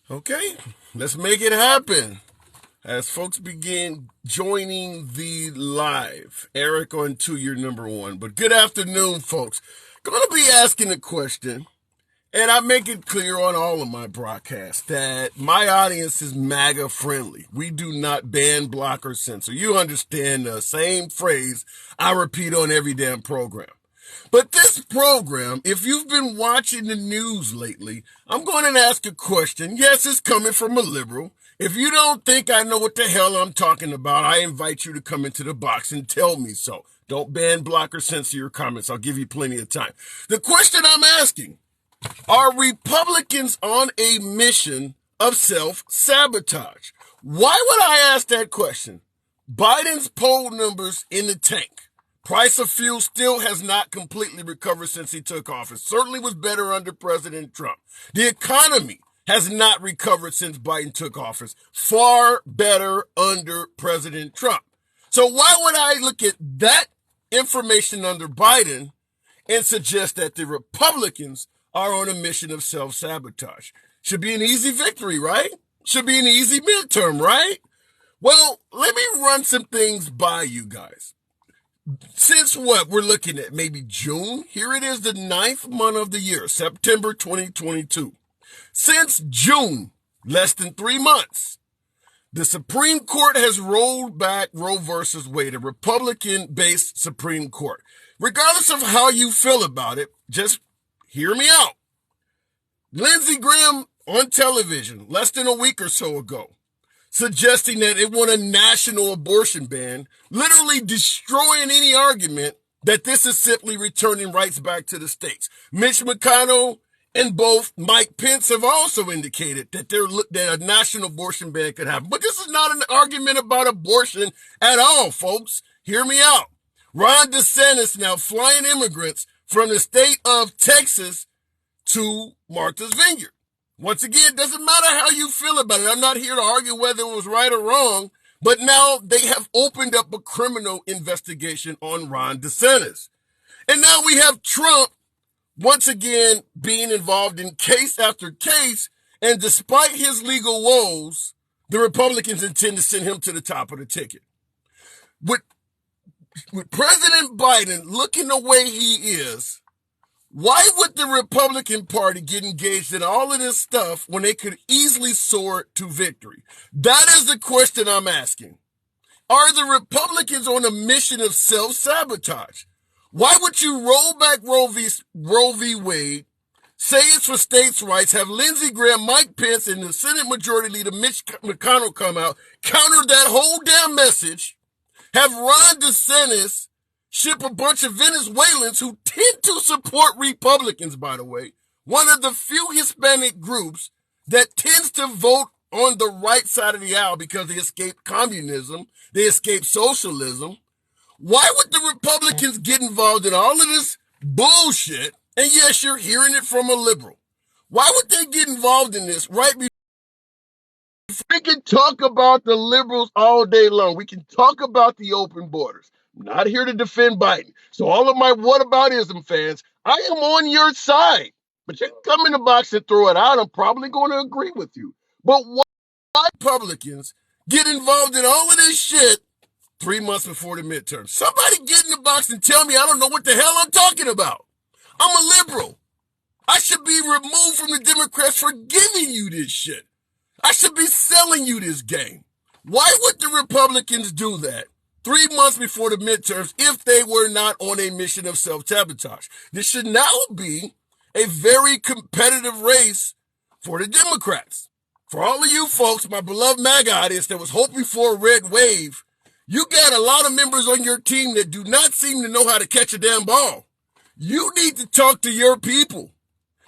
Okay, let's make it happen. As folks begin joining the live, Eric on to your number one. But good afternoon, folks. Going to be asking a question, and I make it clear on all of my broadcasts that my audience is MAGA friendly. We do not ban, block, or censor. You understand the same phrase I repeat on every damn program. But this program, if you've been watching the news lately, I'm going to ask a question. Yes, it's coming from a liberal. If you don't think I know what the hell I'm talking about, I invite you to come into the box and tell me so. Don't ban, block, or censor your comments. I'll give you plenty of time. The question I'm asking, are Republicans on a mission of self-sabotage? Why would I ask that question? Biden's poll numbers in the tank. Price of fuel still has not completely recovered since he took office. Certainly was better under President Trump. The economy has not recovered since Biden took office. Far better under President Trump. So why would I look at that information under Biden and suggest that the Republicans are on a mission of self-sabotage? Should be an easy victory, right? Should be an easy midterm, right? Well, let me run some things by you guys. Since what we're looking at, maybe June, here it is, the 9th month of the year, September 2022. Since June, less than 3 months, the Supreme Court has rolled back Roe versus Wade, a Republican-based Supreme Court. Regardless of how you feel about it, just hear me out. Lindsey Graham on television less than a week or so ago, suggesting that it want a national abortion ban, literally destroying any argument that this is simply returning rights back to the states. Mitch McConnell and both Mike Pence have also indicated that that a national abortion ban could happen. But this is not an argument about abortion at all, folks. Hear me out. Ron DeSantis now flying immigrants from the state of Texas to Martha's Vineyard. Once again, it doesn't matter how you feel about it. I'm not here to argue whether it was right or wrong, but now they have opened up a criminal investigation on Ron DeSantis. And now we have Trump once again being involved in case after case, and despite his legal woes, the Republicans intend to send him to the top of the ticket. With President Biden looking the way he is, why would the Republican Party get engaged in all of this stuff when they could easily soar to victory? That is the question I'm asking. Are the Republicans on a mission of self-sabotage? Why would you roll back Roe v. Wade, say it's for states' rights, have Lindsey Graham, Mike Pence, and the Senate Majority Leader Mitch McConnell come out, counter that whole damn message, have Ron DeSantis ship a bunch of Venezuelans who tend to support Republicans, by the way, one of the few Hispanic groups that tends to vote on the right side of the aisle because they escaped communism, they escaped socialism. Why would the Republicans get involved in all of this bullshit? And yes, you're hearing it from a liberal. Why would they get involved in this right before? We can talk about the liberals all day long. We can talk about the open borders. I'm not here to defend Biden. So all of my whataboutism fans, I am on your side. But you can come in the box and throw it out. I'm probably going to agree with you. But why Republicans get involved in all of this shit 3 months before the midterm? Somebody get in the box and tell me I don't know what the hell I'm talking about. I'm a liberal. I should be removed from the Democrats for giving you this shit. I should be selling you this game. Why would the Republicans do that 3 months before the midterms if they were not on a mission of self-sabotage? This should now be a very competitive race for the Democrats. For all of you folks, my beloved MAGA audience that was hoping for a red wave, you got a lot of members on your team that do not seem to know how to catch a damn ball. You need to talk to your people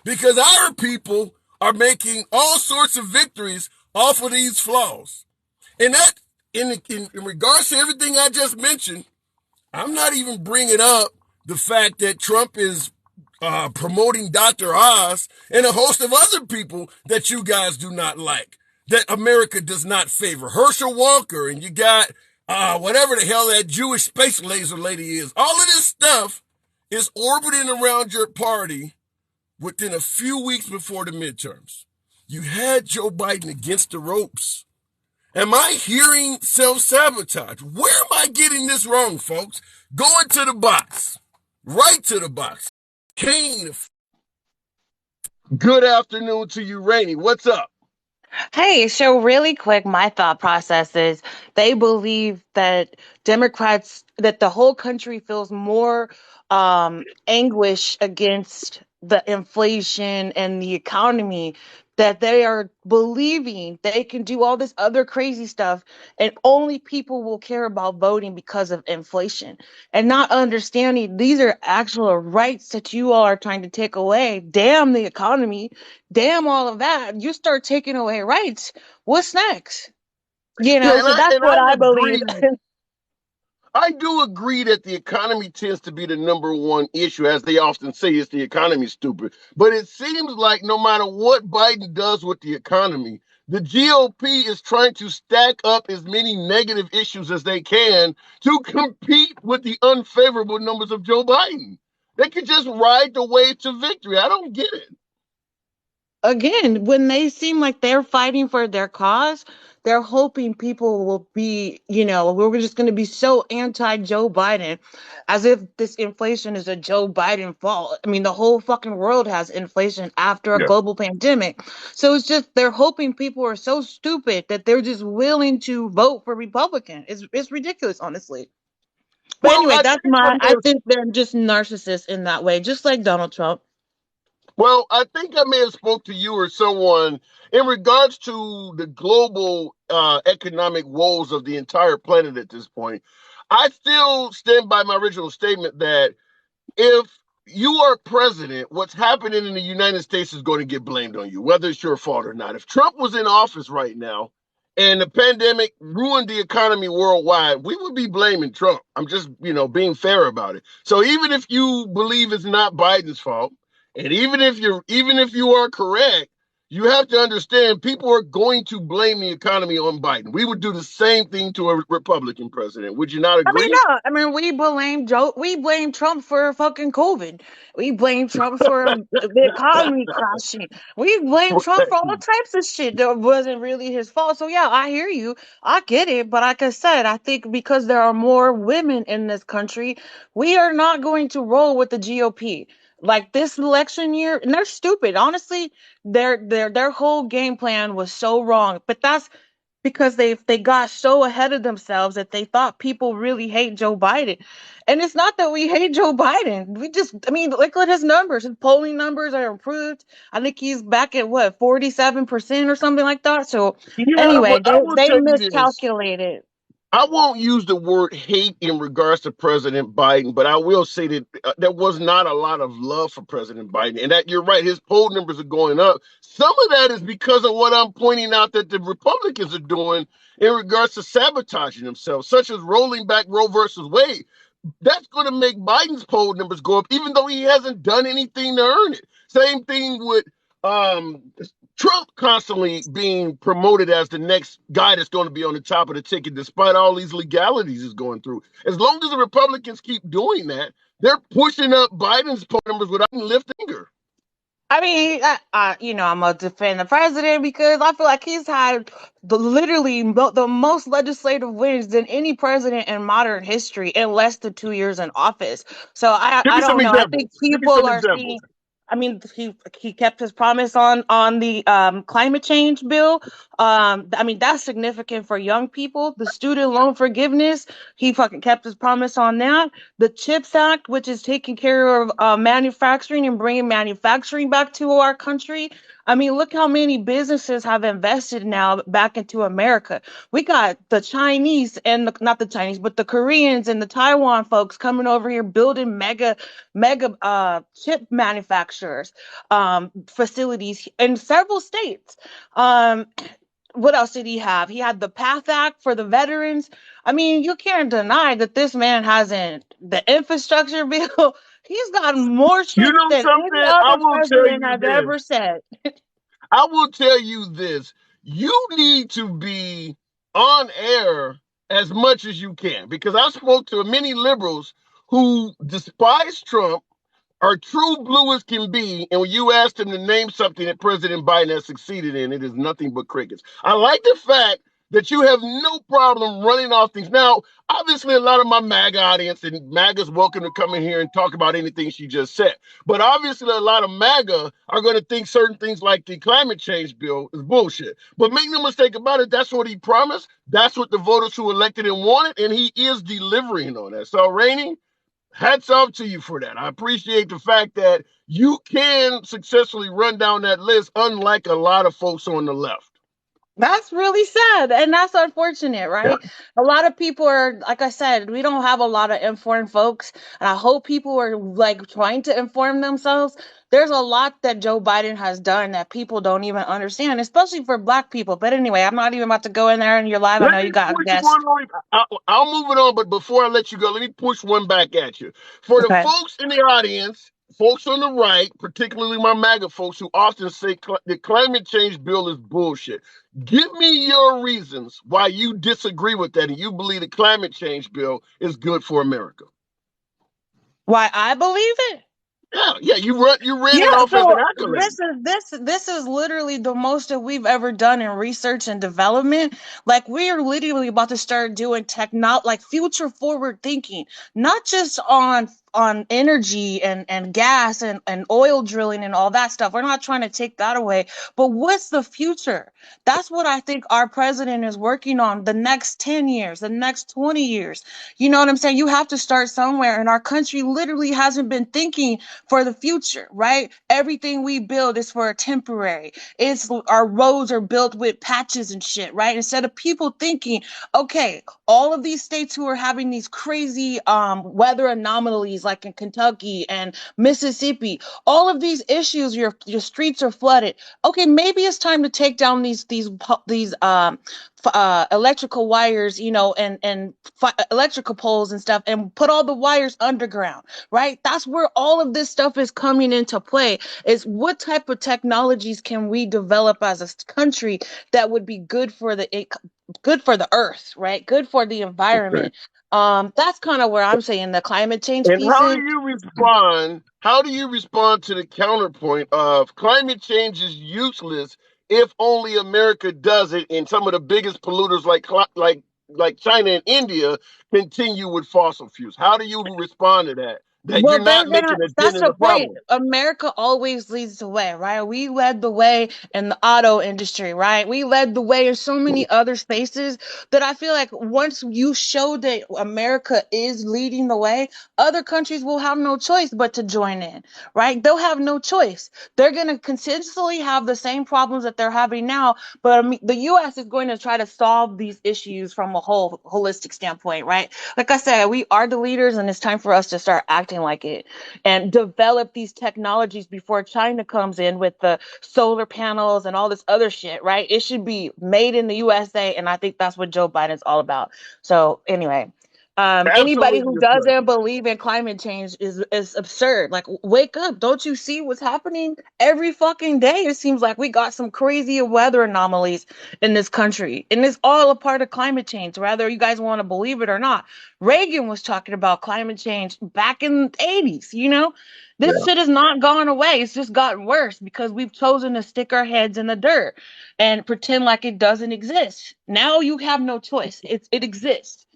because our people are making all sorts of victories off of these flaws. And that, in regards to everything I just mentioned, I'm not even bringing up the fact that Trump is promoting Dr. Oz and a host of other people that you guys do not like, that America does not favor. Herschel Walker, and you got whatever the hell that Jewish space laser lady is. All of this stuff is orbiting around your party within a few weeks before the midterms. You had Joe Biden against the ropes. Am I hearing self-sabotage? Where am I getting this wrong, folks? Going to the box. Right to the box. Kane. Good afternoon to you, Rainey. What's up? Hey, so really quick, my thought process is they believe that that the whole country feels more anguish against the inflation and the economy, that they are believing they can do all this other crazy stuff, and only people will care about voting because of inflation, and not understanding these are actual rights that you all are trying to take away. Damn the economy. Damn all of that. You start taking away rights. What's next? Yeah, So that's and what I I believe. agree. I do agree that the economy tends to be the number one issue. As they often say, it's the economy, stupid. But it seems like no matter what Biden does with the economy, the GOP is trying to stack up as many negative issues as they can to compete with the unfavorable numbers of Joe Biden. They could just ride the wave to victory. I don't get it. Again, when they seem like they're fighting for their cause, they're hoping people will be, we're just going to be so anti Joe Biden, as if this inflation is a Joe Biden fault. I mean, the whole fucking world has inflation after a Yeah. global pandemic. So it's just they're hoping people are so stupid that they're just willing to vote for Republican. It's ridiculous, honestly. But Well, anyway, I think I may I have think they're just narcissists in that way, just like Donald Trump. Well, I think I may have spoke to you or someone in regards to the global economic woes of the entire planet at this point. I still stand by my original statement that if you are president, what's happening in the United States is going to get blamed on you, whether it's your fault or not. If Trump was in office right now and the pandemic ruined the economy worldwide, we would be blaming Trump. I'm just, being fair about it. So even if you believe it's not Biden's fault, and even if you are correct, you have to understand people are going to blame the economy on Biden. We would do the same thing to a Republican president. Would you not I mean, agree? no. I mean, we blame Trump for fucking COVID. We blame Trump for the economy crashing. We blame Trump for all types of shit that wasn't really his fault. So yeah, I hear you. I get it. But like I said, I think because there are more women in this country, we are not going to roll with the GOP. Like this election year, and they're stupid. Honestly, their whole game plan was so wrong. But that's because they got so ahead of themselves that they thought people really hate Joe Biden. And it's not that we hate Joe Biden. I mean, look at his numbers. His polling numbers are improved. I think he's back at what, 47% or something like that. So Yeah, anyway, but I will they tell you this. miscalculated. I won't use the word hate in regards to President Biden, but I will say that there was not a lot of love for President Biden. And that you're right, his poll numbers are going up. Some of that is because of what I'm pointing out that the Republicans are doing in regards to sabotaging themselves, such as rolling back Roe versus Wade. That's going to make Biden's poll numbers go up, even though he hasn't done anything to earn it. Same thing with um, Trump constantly being promoted as the next guy that's going to be on the top of the ticket, despite all these legalities he's going through. As long as the Republicans keep doing that, they're pushing up Biden's poll numbers without lifting finger. I mean, I'm gonna defend the president because I feel like he's had the most legislative wins than any president in modern history in less than 2 years in office. So Give I me some don't know. I think examples. Give me people some are examples. seeing. I mean, he kept his promise on the climate change bill. I mean, that's significant for young people. The student loan forgiveness, he fucking kept his promise on that. The CHIPS Act, which is taking care of manufacturing and bringing manufacturing back to our country. I mean, look how many businesses have invested now back into America. We got the Chinese and not the Chinese, but the Koreans and the Taiwan folks coming over here building mega chip manufacturers facilities in several states. Um, what else did he have? He had the PATH Act for the veterans. I mean, you can't deny that this man hasn't the infrastructure bill. He's gotten more You shit know than any something? I other will tell president you has this. ever said. I will tell you this. You need to be on air as much as you can because I spoke to many liberals who despise Trump, are true blue as can be, and when you ask them to name something that President Biden has succeeded in, it is nothing but crickets. I like the fact that you have no problem running off things. Now, obviously, a lot of my MAGA audience, and MAGA's welcome to come in here and talk about anything she just said. But obviously, a lot of MAGA are going to think certain things like the climate change bill is bullshit. But make no mistake about it, that's what he promised. That's what the voters who elected him wanted, and he is delivering on that. So, Rainey, hats off to you for that. I appreciate the fact that you can successfully run down that list, unlike a lot of folks on the left. That's really sad and that's unfortunate, Yeah. right? A lot of people are, like I said, we don't have a lot of informed folks, and I hope people are like trying to inform themselves. There's a lot that Joe Biden has done that people don't even understand, especially for Black people. But anyway, I'm not even about to go in there in your live. I Let know me you got a push guest. one on. I'll move it on, but before I let you go, let me push one back at you. For the Okay. folks in the audience, folks on the right, particularly my MAGA folks who often say the climate change bill is bullshit. Give me your reasons why you disagree with that and you believe the climate change bill is good for America. Why I believe it? Yeah, you ran Yeah, it off as an so accolade. this is literally the most that we've ever done in research and development. Like we are literally about to start doing like future forward thinking, not just on energy and gas and oil drilling and all that stuff. We're not trying to take that away, but what's the future? That's what I think our president is working on the next 10 years, the next 20 years. You know what I'm saying? You have to start somewhere, and our country literally hasn't been thinking for the future, right? Everything we build is for a temporary. It's our roads are built with patches and shit, right? Instead of people thinking, okay, all of these states who are having these crazy weather anomalies like in Kentucky and Mississippi, all of these issues, your streets are flooded. Okay, maybe it's time to take down these electrical wires, and electrical poles and stuff, and put all the wires underground, right? That's where all of this stuff is coming into play. Is what type of technologies can we develop as a country that would be good for the earth, right? Good for the Okay. environment. That's kind of where I'm saying the climate change And piece how do is. you respond? How do you respond to the counterpoint of climate change is useless if only America does it, and some of the biggest polluters like China and India continue with fossil fuels? How do you respond to that? That you're Well, they're not gonna. making a dent That's in the the point. problem. America always leads the way, right? We led the way in the auto industry, right? We led the way in so many other spaces that I feel like once you show that America is leading the way, other countries will have no choice but to join in, right? They'll have no choice. They're gonna consistently have the same problems that they're having now, but the U.S. is going to try to solve these issues from a whole holistic standpoint, right? Like I said, we are the leaders, and it's time for us to start acting like it and develop these technologies before China comes in with the solar panels and all this other shit, right? It should be made in the USA, and I think that's what Joe Biden's all about. So anyway, anybody who Absolutely a doesn't pleasure. believe in climate change is absurd. Like, wake up! Don't you see what's happening every fucking day? It seems like we got some crazy weather anomalies in this country, and it's all a part of climate change, whether you guys want to believe it or not. Reagan was talking about climate change back in the 80s. This Yeah. shit has not gone away. It's just gotten worse because we've chosen to stick our heads in the dirt and pretend like it doesn't exist. Now you have no choice. It exists.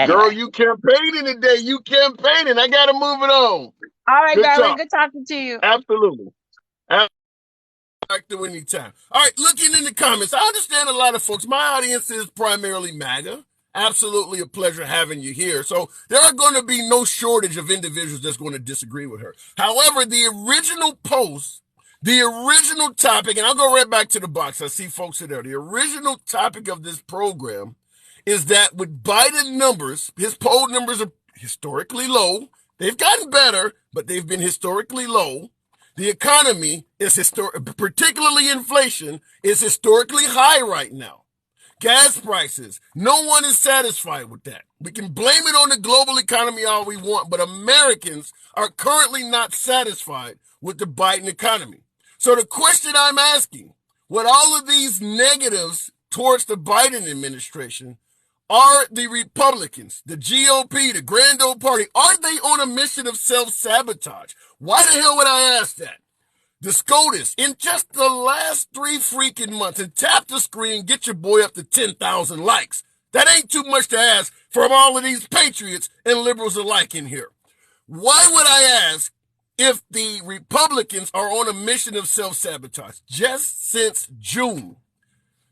Girl, Anyway. you campaigning today. You campaigning. I gotta move it on. All right, Good darling. talk. Good talking to you. Absolutely. Back to any time. All right, looking in the comments, I understand a lot of folks. My audience is primarily MAGA. Absolutely a pleasure having you here. So there are going to be no shortage of individuals that's going to disagree with her. However, the original post, the original topic, and I'll go right back to the box. I see folks are there. The original topic of this program is that with Biden numbers, his poll numbers are historically low. They've gotten better, but they've been historically low. The economy is particularly inflation, is historically high right now. Gas prices, no one is satisfied with that. We can blame it on the global economy all we want, but Americans are currently not satisfied with the Biden economy. So the question I'm asking, with all of these negatives towards the Biden administration, Are the Republicans, the GOP, the Grand Old Party, are they on a mission of self-sabotage? Why the hell would I ask that? The SCOTUS, in just the last 3 freaking months, and tap the screen, get your boy up to 10,000 likes. That ain't too much to ask from all of these patriots and liberals alike in here. Why would I ask if the Republicans are on a mission of self-sabotage? Just since June,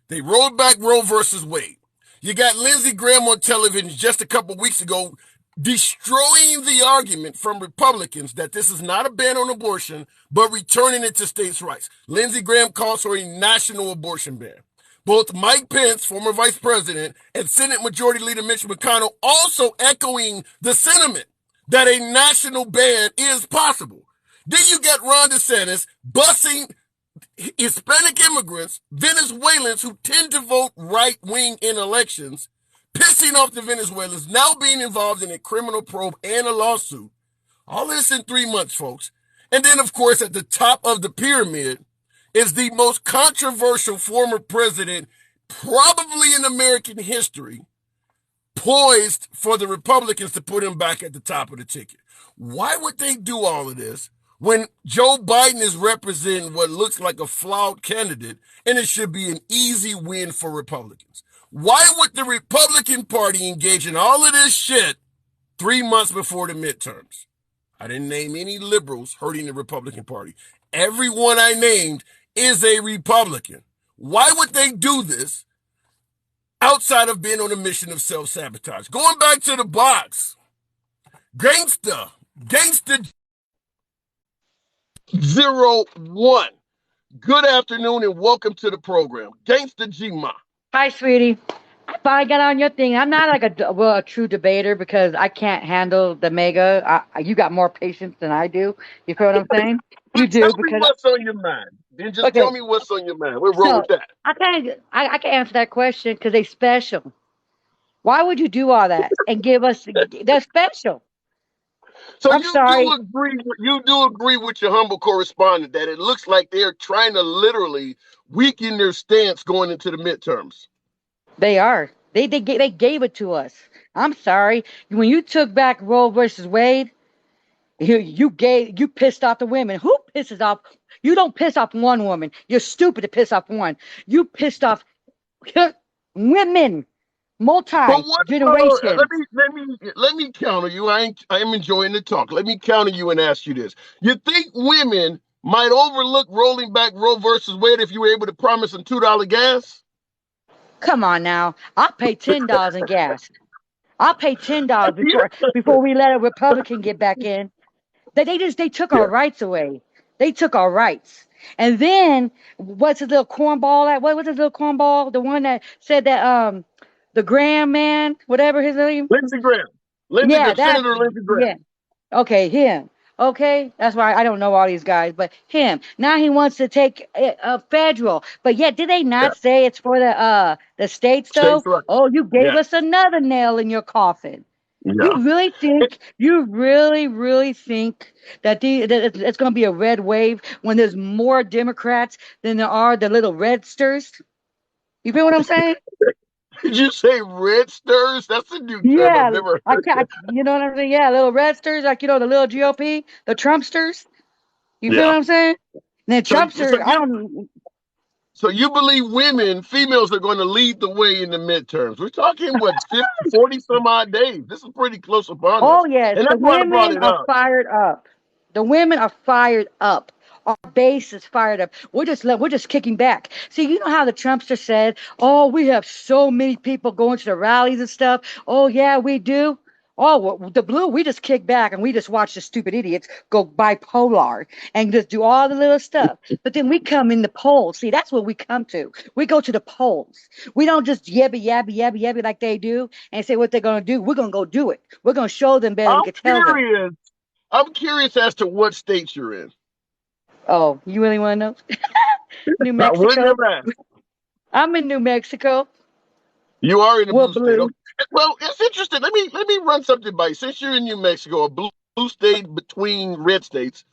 they rolled back Roe versus Wade. You got Lindsey Graham on television just a couple weeks ago destroying the argument from Republicans that this is not a ban on abortion, but returning it to states' rights. Lindsey Graham calls for a national abortion ban. Both Mike Pence, former vice president, and Senate Majority Leader Mitch McConnell also echoing the sentiment that a national ban is possible. Then you got Ron DeSantis busing Hispanic immigrants, Venezuelans who tend to vote right-wing in elections, pissing off the Venezuelans, now being involved in a criminal probe and a lawsuit. All this in 3 months, folks. And then, of course, at the top of the pyramid is the most controversial former president probably in American history, poised for the Republicans to put him back at the top of the ticket. Why would they do all of this when Joe Biden is representing what looks like a flawed candidate and it should be an easy win for Republicans? Why would the Republican Party engage in all of this shit 3 months before the midterms? I didn't name any liberals hurting the Republican Party. Everyone I named is a Republican. Why would they do this outside of being on a mission of self-sabotage? Going back to the box, Gangsta 01. Good afternoon and welcome to the program. Gangsta G-Ma. Hi, sweetie. I finally got on your thing. I'm not like a true debater because I can't handle the mega. You got more patience than I do. You feel what I'm saying? You do Tell me because what's on your mind. Then just okay. tell me what's on your mind. We'll roll So with that. I can answer that question because they special. Why would you do all that and give us? They're special. So I'm sorry. you do agree with your humble correspondent that it looks like they're trying to literally weaken their stance going into the midterms. They are. They gave it to us. I'm sorry. When you took back Roe versus Wade, you pissed off the women. Who pisses off? You don't piss off one woman. You're stupid to piss off one. You pissed off women, But what? multi-generation. Let me counter you. I am enjoying the talk. Let me counter you and ask you this: you think women might overlook rolling back Roe versus Wade if you were able to promise them $2 gas? Come on now. I'll pay $10 in gas. I'll pay $10 before we let a Republican get back in. They took our Yeah. rights away. They took our rights. And then what's his little cornball at? What was his little cornball? The one that said that the Graham man, whatever his name. Lindsey Graham. Yeah, that Senator Lindsey yeah. Graham. Okay, him. Okay, that's why I don't know all these guys, but him. Now he wants to take a federal, but yet did they Yeah. not say it's for the states States' though? rights. Oh, you gave Yeah. us another nail in your coffin. Yeah. You really, really think that it's going to be a red wave when there's more Democrats than there are the little redsters? You feel what I'm saying? Did you say red stirs? That's a new term I've Yeah, never I heard. can't. You know what I'm saying? Yeah, little redsters, like the little GOP, the Trumpsters. You feel Yeah. what I'm saying? And then So, so Trumpsters, I you don't. so you believe females are going to lead the way in the midterms? We're talking what 50, 40 some odd days. This is pretty close upon Oh us, yes, and the that's why I brought women it are up. fired up. The women are fired up. Our base is fired up. We're just kicking back. See, you know how the Trumpster said, "Oh, we have so many people going to the rallies and stuff." Oh yeah, we do. Oh, well, the blue, we just kick back and we just watch the stupid idiots go bipolar and just do all the little stuff. But then we come in the polls. See, that's what we come to. We go to the polls. We don't just yabby, yabby, yabby, yabby like they do and say what they're going to do. We're going to go do it. We're going to show them better than we I'm can tell them. curious. I'm curious as to what states you're in. Oh, you really want to know? New I wouldn't Mexico. have asked. I'm in New Mexico. You are in a We're blue state. blue. Okay. Well, it's interesting. Let me run something by you. Since you're in New Mexico, a blue state between red states,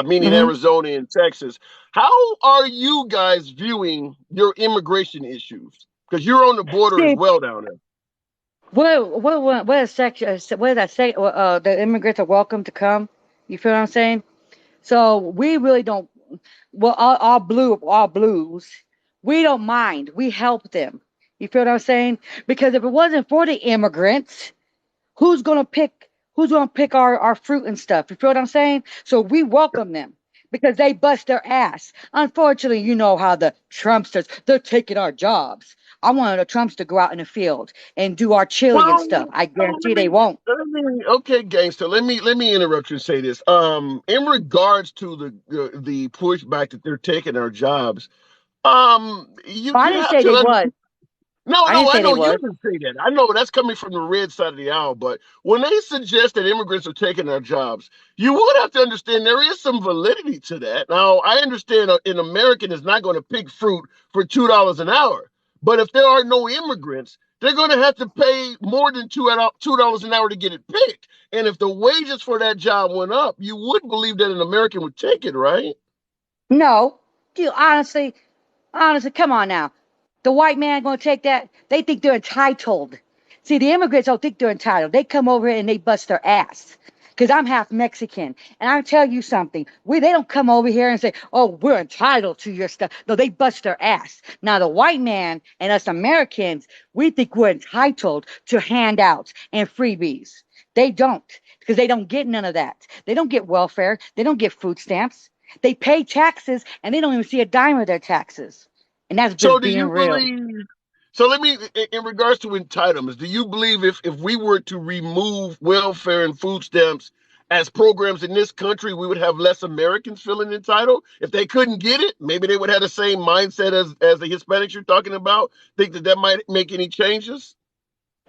meaning Hmm. Arizona and Texas. How are you guys viewing your immigration issues? Because you're on the border as See, well down there. What is section? What is that say? The immigrants are welcome to come. You feel what I'm saying? So we really don't. Well, all blues. We don't mind. We help them. You feel what I'm saying? Because if it wasn't for the immigrants, who's gonna pick our fruit and stuff? You feel what I'm saying? So we welcome them because they bust their ass. Unfortunately, you know how the Trumpsters, they're taking our jobs. I wanted the Trumps to go out in the field and do our chili and Well, stuff. I let guarantee me, they won't. okay, gangster. Let me interrupt you and say this. In regards to the pushback that they're taking our jobs, you I you didn't have say to they understand. was. No, I no, didn't I say they know you was. didn't say that. I know that's coming from the red side of the aisle. But when they suggest that immigrants are taking our jobs, you would have to understand there is some validity to that. Now, I understand an American is not going to pick fruit for $2 an hour. But if there are no immigrants, they're going to have to pay more than $2 an hour to get it picked. And if the wages for that job went up, you would believe that an American would take it, right? No. Do you honestly, come on now. The white man gonna take that? They think they're entitled. See, the immigrants don't think they're entitled. They come over here and they bust their ass. Cause I'm half Mexican, and I tell you something. They don't come over here and say, "Oh, we're entitled to your stuff." No, they bust their ass. Now, the white man and us Americans, we think we're entitled to handouts and freebies. They don't, because they don't get none of that. They don't get welfare. They don't get food stamps. They pay taxes, and they don't even see a dime of their taxes. And that's So just do being you real. believe? So let me, in regards to entitlements, do you believe if we were to remove welfare and food stamps as programs in this country, we would have less Americans feeling entitled? If they couldn't get it, maybe they would have the same mindset as the Hispanics you're talking about. Think that might make any changes?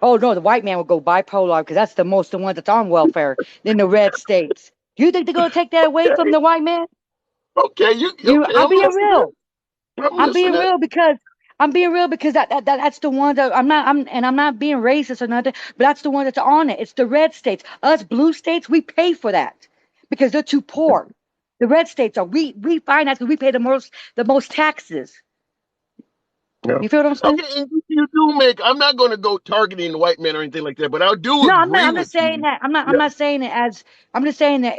Oh no, the white man will go bipolar because that's the one that's on welfare in the red states. You think they're gonna take that away from Okay, the white man? okay, you You, okay? I'm I'm being listening. real. I'm I'm being listening. real because that's the one that I'm not being racist or nothing, but that's the one that's on it. It's the red states. Us blue states, we pay for that because they're too poor. The red states are we finance because we pay the most taxes. Yeah. You feel what I'm saying? Okay, and you do make. I'm not going to go targeting the white man or anything like that, but I do No, I'm not. agree I'm just with saying you. that. I'm not. I'm Yeah. not saying it as. I'm just saying that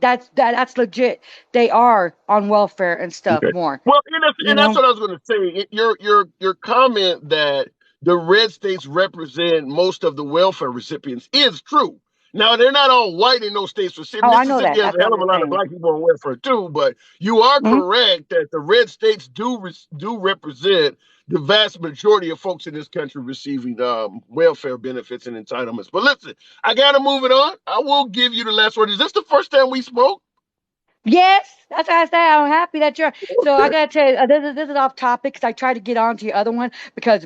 that's legit. They are on welfare and stuff Okay. more. Well, You and that's know. what I was going to say. Your comment that the red states represent most of the welfare recipients is true. Now they're not all white in those states. Oh, I know Mississippi that. has That's a what hell I'm of a just lot of saying. black people on welfare too. But you are Mhm. correct that the red states do represent the vast majority of folks in this country receiving welfare benefits and entitlements. But listen, I got to move it on. I will give you the last word. Is this the first time we spoke? Yes, that's why I say I'm happy that you're. So I Okay. gotta tell you, this is off topic because I tried to get on to your other one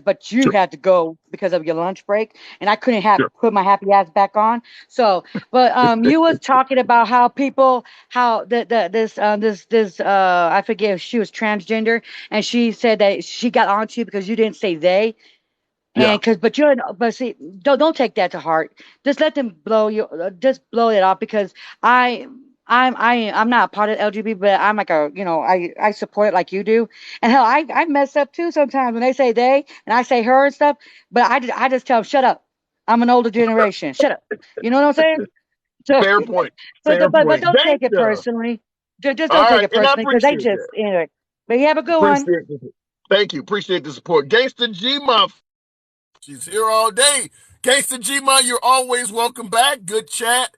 but you Sure. had to go because of your lunch break, and I couldn't have Sure. put my happy ass back on. So, but you was talking about how people, how this I forget if she was transgender, and she said that she got onto you because you didn't say they. Yeah. And but see, don't take that to heart. Just let them just blow it off because I, I'm not a part of LGBT, but I'm like I support it like you do. And hell, I mess up too sometimes when they say they and I say her and stuff. But I just tell them shut up. I'm an older generation. Shut up. You know what I'm saying? So, Fair point. but Fair but point. don't take it Gangsta. personally. Just don't All take right. it And I personally because they appreciate just that. But you have a good one. Appreciate it. Thank you. Appreciate the support. Gangsta G, my. She's here all day. Gangsta G, my, you're always welcome back. Good chat.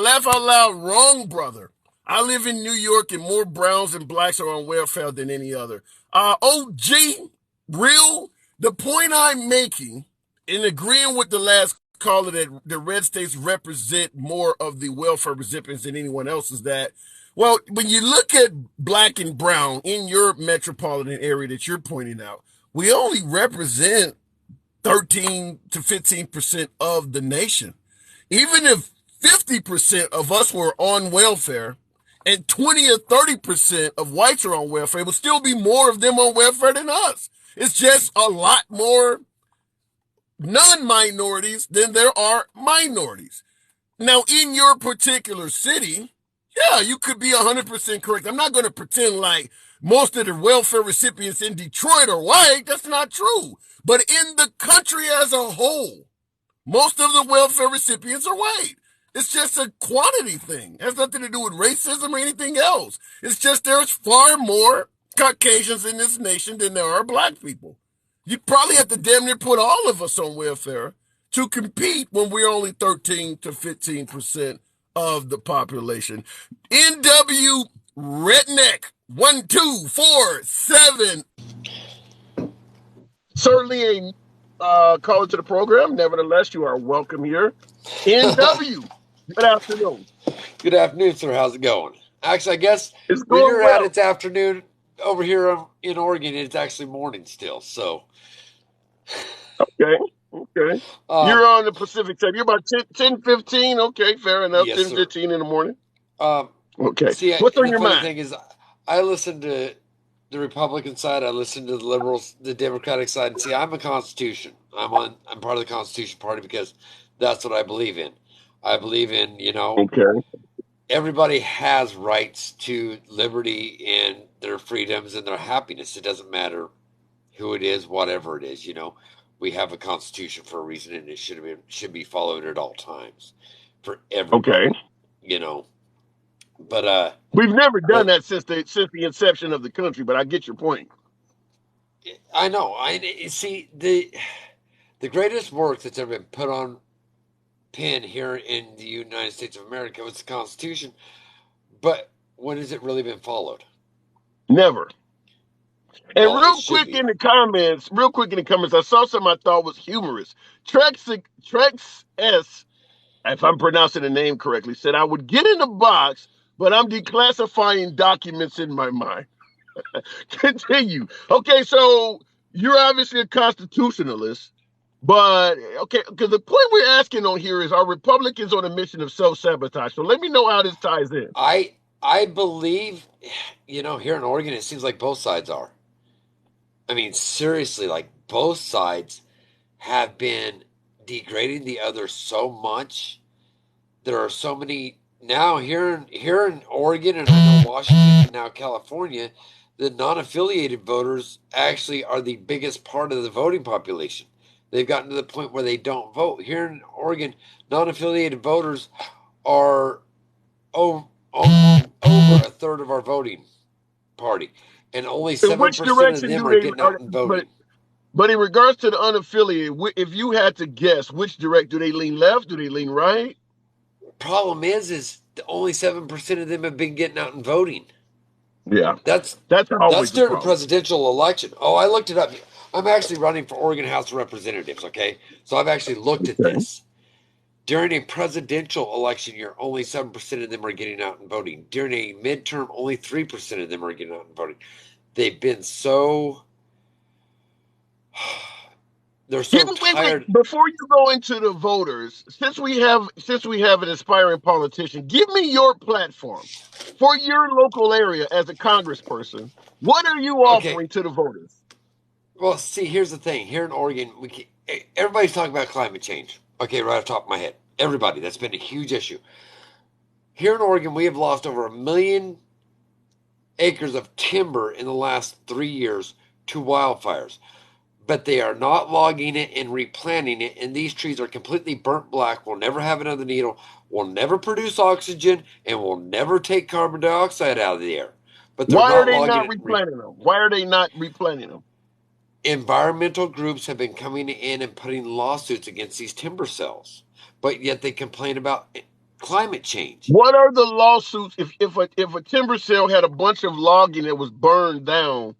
Laugh out loud. Wrong, brother. I live in New York and more browns and blacks are on welfare than any other. OG, real. The point I'm making in agreeing with the last caller that the red states represent more of the welfare recipients than anyone else is that, well, when you look at black and brown in your metropolitan area that you're pointing out, we only represent 13 to 15% of the nation. Even if 50% of us were on welfare and 20 or 30% of whites are on welfare, it would still be more of them on welfare than us. It's just a lot more non-minorities than there are minorities. Now, in your particular city, yeah, you could be 100% correct. I'm not going to pretend like most of the welfare recipients in Detroit are white. That's not true. But in the country as a whole, Most of the welfare recipients are white. It's just a quantity thing. It has nothing to do with racism or anything else. It's just there's far more Caucasians in this nation than there are black people. You'd probably have to damn near put all of us on welfare to compete when we're only 13 to 15% of the population. NW Redneck 1247. Certainly a caller to the program. Nevertheless, you are welcome here. NW, good afternoon. Good afternoon, sir. How's it going? Actually, I guess It's where going you're well. at, it's afternoon. Over here in Oregon, it's actually morning still. So, Okay. You're on the Pacific time. You're about 10, 15. Okay, fair enough. yes, 10, sir. 15 in the morning. Okay. See, What's on the your funny mind? thing is, I listen to the Republican side. I listen to the liberals, the Democratic side. And see, I'm a Constitution. I'm part of the Constitution Party because that's what I believe in. I believe in, Okay. everybody has rights to liberty and their freedoms and their happiness. It doesn't matter who it is, whatever it is. We have a constitution for a reason, and it should be followed at all times for everybody. Okay. But We've never done but that since the inception of the country, but I get your point. I know. I see the greatest work that's ever been put on pen here in the United States of America was the Constitution. But when has it really been followed? Never. And Well, it should be. real quick in the comments, I saw something I thought was humorous. Trex S, if I'm pronouncing the name correctly, said I would get in the box, but I'm declassifying documents in my mind. Continue. Okay, so you're obviously a constitutionalist, but okay, because the point we're asking on here is, are Republicans on a mission of self-sabotage? So let me know how this ties in. I believe, here in Oregon, it seems like both sides are. I mean, seriously, like both sides have been degrading the other so much. There are so many now here in Oregon, and I know Washington and now California. The non-affiliated voters actually are the biggest part of the voting population. They've gotten to the point where they don't vote. Here in Oregon, non-affiliated voters are over a third of our voting party, and only In which 7% of direction them do are they? getting out and voting. But in regards to the unaffiliated, if you had to guess, which direct do they lean left? Do they lean right? Problem is only 7% of them have been getting out and voting. Yeah, That's always the during the problem. presidential election. Oh, I looked it up. I'm actually running for Oregon House of Representatives. Okay, so I've actually looked at this. During a presidential election year, only 7% of them are getting out and voting. During a midterm, only 3% of them are getting out and voting. They've been so they're so tired. Wait. Before you go into the voters, since we have an aspiring politician, give me your platform for your local area as a congressperson. What are you offering to the voters? Well, see, here's the thing. Here in Oregon, everybody's talking about climate change. Okay, right off the top of my head. Everybody, that's been a huge issue. Here in Oregon, we have lost over 1 million acres of timber in the last 3 years to wildfires. But they are not logging it and replanting it, and these trees are completely burnt black, will never have another needle, will never produce oxygen, and will never take carbon dioxide out of the air. But why are they not replanting them? Why are they not replanting them? Environmental groups have been coming in and putting lawsuits against these timber sales, but yet they complain about climate change. What are the lawsuits if a timber sale had a bunch of logging that was burned down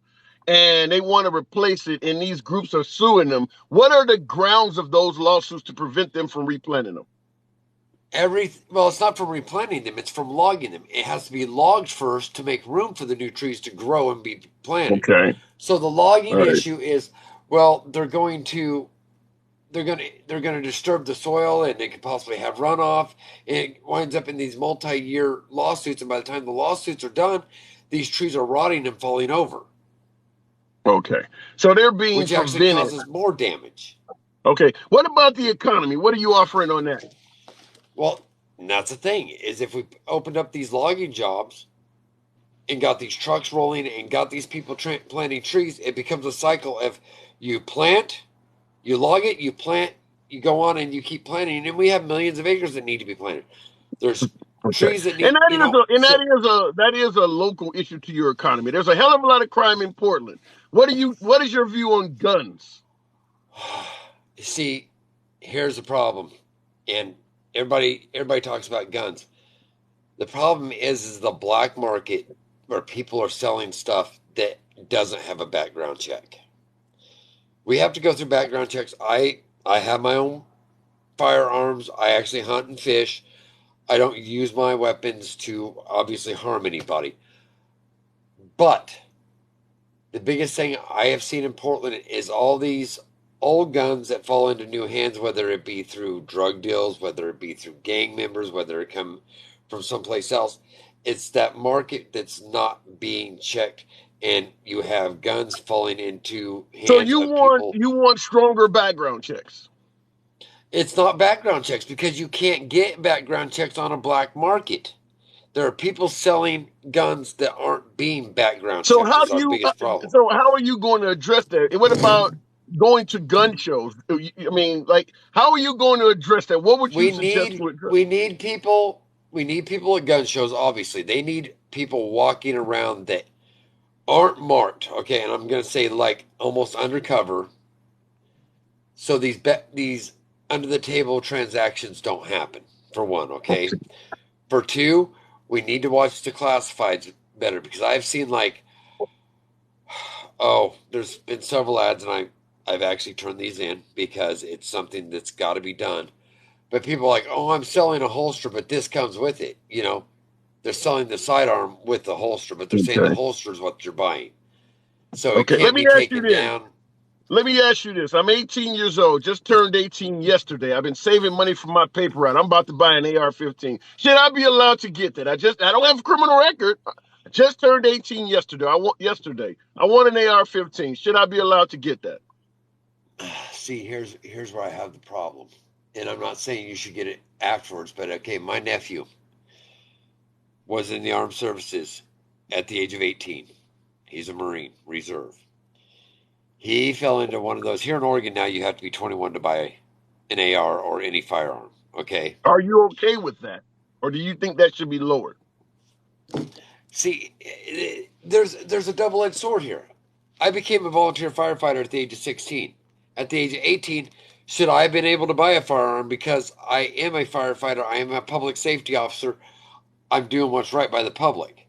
and they want to replace it and these groups are suing them? What are the grounds of those lawsuits to prevent them from replanting them? Well, it's not from replanting them, it's from logging them. It has to be logged first to make room for the new trees to grow and be planted. Okay. So the logging issue is, well, they're going to disturb the soil, and they could possibly have runoff. It winds up in these multi-year lawsuits, and by the time the lawsuits are done, these trees are rotting and falling over. Okay, so they're being which actually causes more damage. Okay, what about the economy? What are you offering on that? Well, that's the thing, is if we opened up these logging jobs and got these trucks rolling and got these people planting trees, it becomes a cycle of you plant, you log it, you plant, you go on and you keep planting, and we have millions of acres that need to be planted. There's Okay. trees that And need, that is a local issue to your economy. There's a hell of a lot of crime in Portland. What is your view on guns? see, here's the problem, and everybody talks about guns. The problem is the black market where people are selling stuff that doesn't have a background check. We have to go through background checks. I have my own firearms. I actually hunt and fish. I don't use my weapons to obviously harm anybody. But the biggest thing I have seen in Portland is all these old guns that fall into new hands, whether it be through drug deals, whether it be through gang members, whether it come from someplace else. It's that market that's not being checked, and you have guns falling into So hands of people. you want stronger background checks. It's not background checks because you can't get background checks on a black market. There are people selling guns that aren't being background So checked how is do our you biggest problem. so how are you going to address that? And what about going to gun shows? I mean, like, how are you going to address that? What would you We suggest need to address? we need people we need people at gun shows, obviously. They need people walking around that aren't marked, okay, and I'm gonna say like almost undercover. So these under the table transactions don't happen, for one, okay? For two, we need to watch the classifieds better because I've seen like, oh, there's been several ads, and I've actually turned these in because it's something that's got to be done. But people are like, oh, I'm selling a holster, but this comes with it. You know, they're selling the sidearm with the holster, but they're saying the Okay. holster is what you're buying. So it Okay. Let can't me be ask you taken this. down. Let me ask you this. I'm 18 years old, just turned 18 yesterday. I've been saving money for my paper route. I'm about to buy an AR-15. Should I be allowed to get that? I don't have a criminal record. I just turned 18 yesterday. I want an AR-15. Should I be allowed to get that? See, here's where I have the problem. And I'm not saying you should get it afterwards, but okay, my nephew was in the armed services at the age of 18. He's a Marine Reserve. He fell into one of those. Here in Oregon now, you have to be 21 to buy an AR or any firearm. Okay. Are you okay with that? Or do you think that should be lowered? See, there's a double-edged sword here. I became a volunteer firefighter at the age of 16. At the age of 18, should I have been able to buy a firearm because I am a firefighter, I am a public safety officer, I'm doing what's right by the public.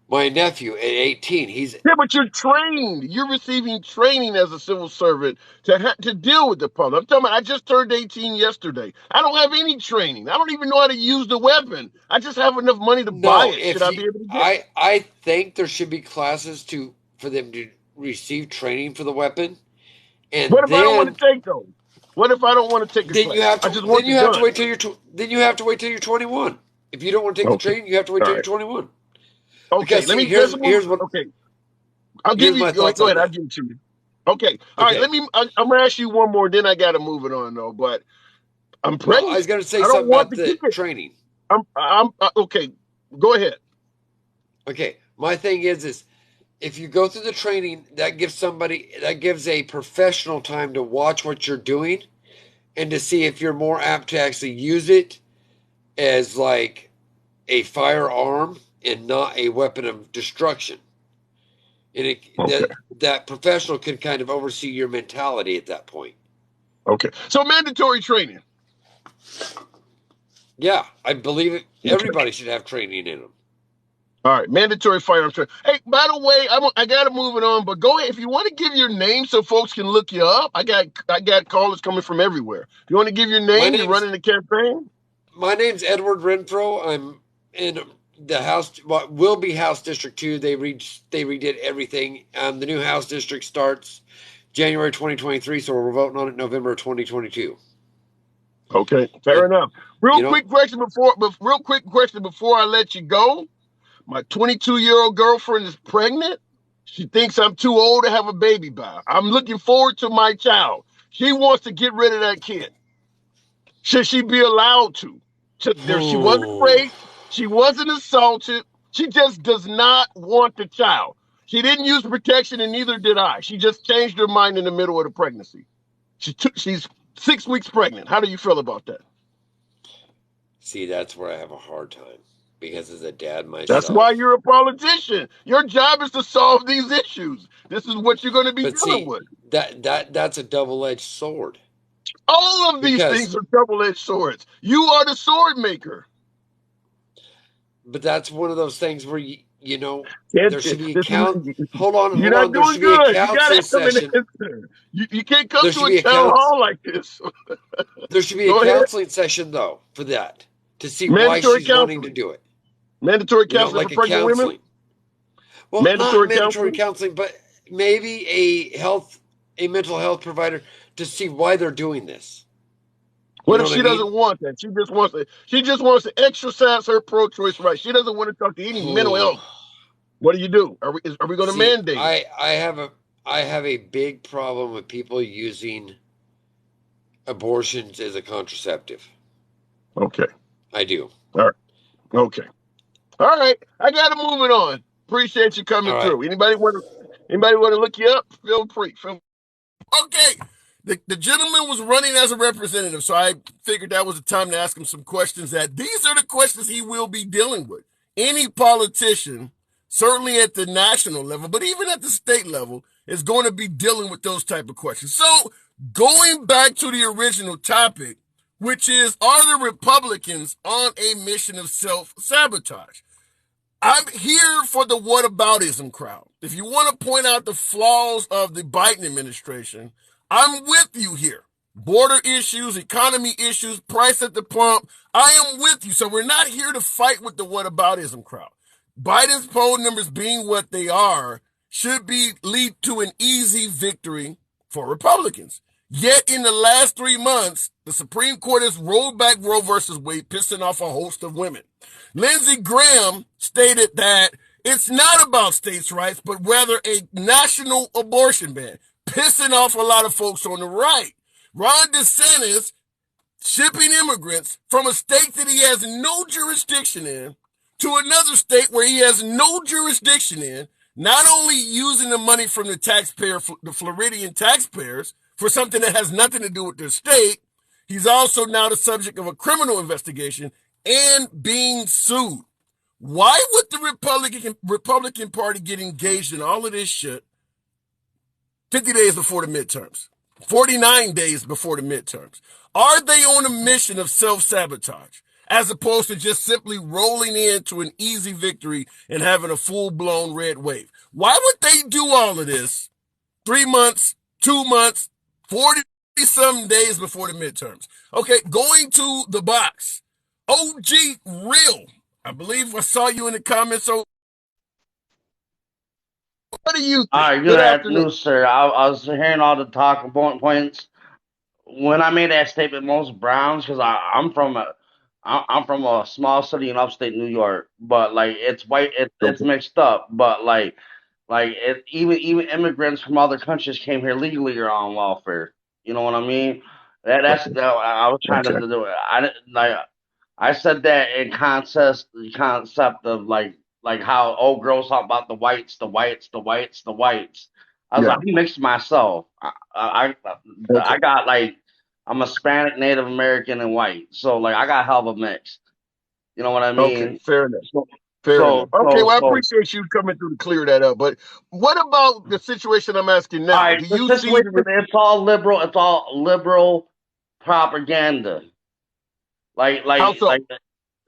My nephew at 18, he's Yeah, but you're trained. You're receiving training as a civil servant to deal with the public. I'm talking about, I just turned 18 yesterday. I don't have any training. I don't even know how to use the weapon. I just have enough money to buy no, it. Should if I you be able to get it? I think there should be classes for them to receive training for the weapon, What and if I don't want to take those? What if I don't want to take a class? I just want the you have to gun. wait till you're 21. If you don't want to take the Okay. training, you have to wait All till you're right. 21. Okay. Because see, here's what Okay. I'll give here's you, my thoughts go on ahead. I'll that. give it to you. Okay. All right. Okay. I'm going to ask you one more, then I got to move it on though. But I'm Well, I pregnant. was going to say I don't something want about to the get it. training. Okay. Go ahead. Okay, my thing is if you go through the training, that gives a professional time to watch what you're doing and to see if you're more apt to actually use it as like a firearm and not a weapon of destruction. And Okay. that professional can kind of oversee your mentality at that point. Okay. So mandatory training. Yeah, I believe it. Okay. Everybody should have training in them. All right. Mandatory firearms training. Hey, by the way, I got to move it on, but go ahead. If you want to give your name so folks can look you up, I got callers coming from everywhere. If you want to give your My name, you're name's running the campaign. my name's Edward Renfro. I'm in the House, what will be House District 2. They redid everything. The new House District starts January 2023, so we're voting on it November 2022. Okay. Fair And enough. you know, Real quick question before I let you go. My 22-year-old girlfriend is pregnant. She thinks I'm too old to have a baby by. I'm looking forward to my child. She wants to get rid of that kid. Should she be allowed to? She wasn't raped. She wasn't assaulted. She just does not want the child. She didn't use protection, and neither did I. She just changed her mind in the middle of the pregnancy. She's 6 weeks pregnant. How do you feel about that? See, that's where I have a hard time because as a dad That's why myself. you're a politician. Your job is to solve these issues. This is what you're going to be But dealing see, with. that's a double-edged sword All of these things because are double-edged swords. You are the sword maker. but that's one of those things where you know there should be a This count. you're Hold not on. There doing should be a good. You got to counseling have an session. answer. You can't come There to should a be a town count. hall like this. There should be a Go ahead. counseling session though for that to see why Mandatory she's wanting to counseling. do it. Mandatory You know, counseling for like a pregnant women. counseling. Well, not Mandatory mandatory counseling. counseling, but maybe a mental health provider to see why they're doing this. You What know if what I she mean? doesn't want that? She just wants to exercise her pro-choice right. She doesn't want to talk to any mental health. What do? Are we going to See, mandate it? I have a big problem with people using abortions as a contraceptive. Okay. I do. All right. Okay. All right. I got to move it on. Appreciate you All coming right. through. Anybody want to look you up? Feel free. Okay. The gentleman was running as a representative, so I figured that was the time to ask him some questions. That these are the questions he will be dealing with. Any politician, certainly at the national level, but even at the state level, is going to be dealing with those type of questions. So going back to the original topic, which is, are the Republicans on a mission of self-sabotage? I'm here for the whataboutism crowd. If you want to point out the flaws of the Biden administration, I'm with you here. Border issues, economy issues, price at the pump, I am with you. So we're not here to fight with the whataboutism crowd. Biden's poll numbers being what they are should lead to an easy victory for Republicans. Yet in the last 3 months, the Supreme Court has rolled back Roe versus Wade, pissing off a host of women. Lindsey Graham stated that it's not about states' rights, but rather a national abortion ban, pissing off a lot of folks on the right. Ron DeSantis shipping immigrants from a state that he has no jurisdiction in to another state where he has no jurisdiction in, not only using the money from the Floridian taxpayers for something that has nothing to do with their state, he's also now the subject of a criminal investigation and being sued. Why would the Republican Party get engaged in all of this shit 50 days before the midterms? 49 days before the midterms. Are they on a mission of self-sabotage as opposed to just simply rolling into an easy victory and having a full-blown red wave? Why would they do all of this 3 months, 2 months, 40-some days before the midterms? Okay, going to the box. OG Real, I believe I saw you in the comments. So what do you All think? right, good Good afternoon. afternoon, sir. I was hearing all the talking points. When I made that statement, most Browns, because I'm from a small city in upstate New York, but like it's white, it's Okay. mixed up. But even immigrants from other countries came here legally or on welfare. You know what I mean? I was trying to Okay. do it. I said that in concept of like how old girls talk about the whites, the whites, the whites, the whites. I was Yeah. like, I'm mixed myself. Okay. I got like I'm Hispanic, Native American, and white. So like I got hell of a mix. You know what I Okay. mean? Fair enough. So Fair enough. Okay. so Well, I so. appreciate you coming through to clear that up. But what about the situation I'm asking All now? right, Do the you see situation, it's all liberal. It's all liberal propaganda. Like how like so? like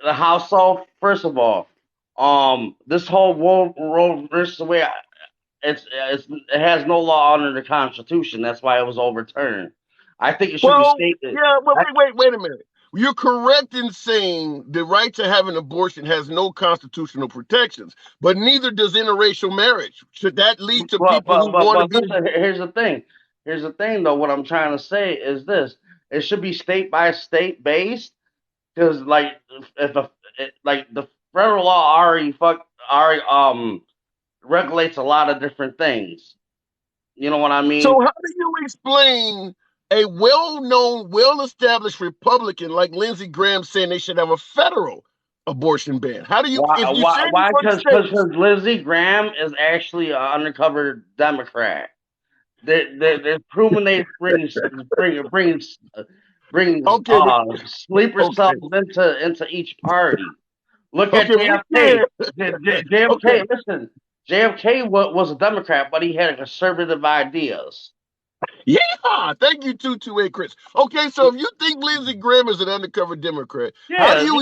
the household. First of all, this whole world versus way it has no law under the Constitution. That's why it was overturned. I think it should be Well, stated. yeah, but wait a minute. You're correct in saying the right to have an abortion has no constitutional protections, but neither does interracial marriage. Should that lead to But people but who but want to but be? listen, here's the thing. Here's the thing, though. What I'm trying to say is this: it should be state by state based, because if like the federal law already regulates a lot of different things. You know what I So mean? how do you explain a well-known, well-established Republican like Lindsey Graham saying they should have a federal abortion ban? How do you, Why? if you Why? said Why? what Because states? Lindsey Graham is actually an undercover Democrat. They're proven they brings Okay, sleeper okay, cells into each party. Look at okay. We JFK. can't. Okay. JFK, listen, JFK was a Democrat, but he had conservative ideas. Yeah, thank you, 228 Chris. Okay, so if you think Lindsey Graham is an undercover Democrat, how do Yeah, you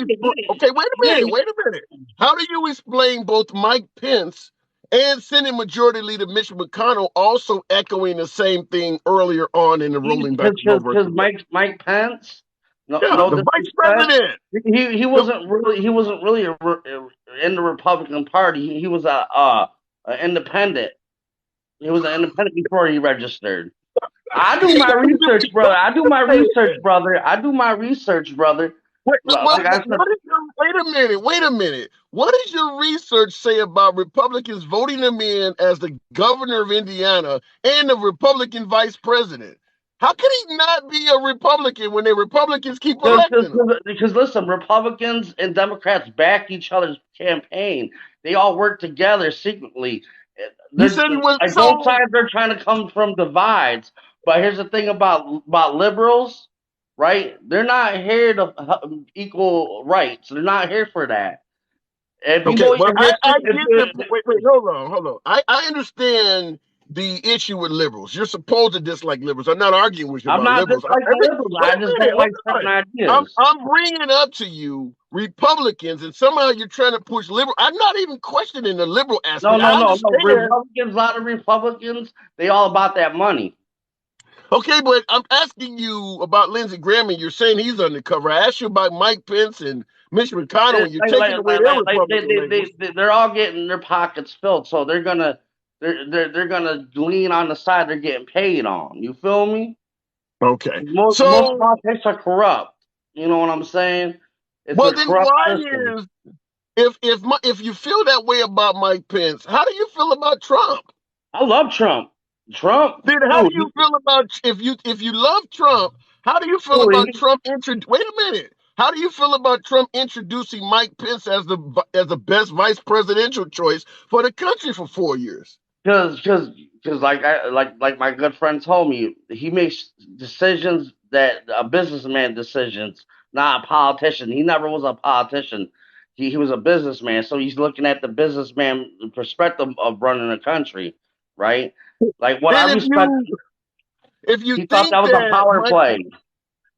okay, yeah, wait a minute. How do you explain both Mike Pence and Senate Majority Leader Mitch McConnell also echoing the same thing earlier on in the ruling back in Roe because versus Wade? Mike Pence, Yeah, no the vice disrespect, president. The, he wasn't really in the Republican Party. He was a independent. He was an independent before he registered. I do my research, brother. I do my research, brother. I do my research, brother. Like I said, wait a minute. What does your research say about Republicans voting him in as the governor of Indiana and the Republican vice president? How can he not be a Republican when the Republicans keep electing him? because listen, Republicans and Democrats back each other's campaign. They all work together secretly. You They're said he was like both so sides are trying to come from divides. But here's the thing about liberals, right? They're not here to equal rights. They're not here for that. If you okay. know Well, your I history, get the wait, hold on. I understand the issue with liberals. You're supposed to dislike liberals. I'm not arguing with you I'm about not liberals. disliking liberals. Wait I a just minute, don't hold like certain on. ideas. I'm bringing up to you Republicans, and somehow you're trying to push liberal. I'm not even questioning the liberal No, aspect. no, I no, no. understand. Republicans, a lot of Republicans, they all about that money. Okay, but I'm asking you about Lindsey Graham, and you're saying he's undercover. I asked you about Mike Pence and Mitch McConnell, and you're taking away their Republican labels. They're all getting their pockets filled, so they're gonna lean on the side they're getting paid on. You feel me? Okay, Most so politics are corrupt. You know what I'm saying? It's well, a then corrupt why system. is if you feel that way about Mike Pence, how do you feel about Trump? I love Trump. Trump, Then how do dude, you feel about if you love Trump? How do you feel about dude, Trump? Wait a minute. How do you feel about Trump introducing Mike Pence as the best vice presidential choice for the country for 4 years? because like my good friend told me, he makes decisions that a businessman decisions, not a politician. He never was a politician. He was a businessman, so he's looking at the businessman perspective of running a country, right? Like what Then I respect, if you he thought think that was a that power Mike, play.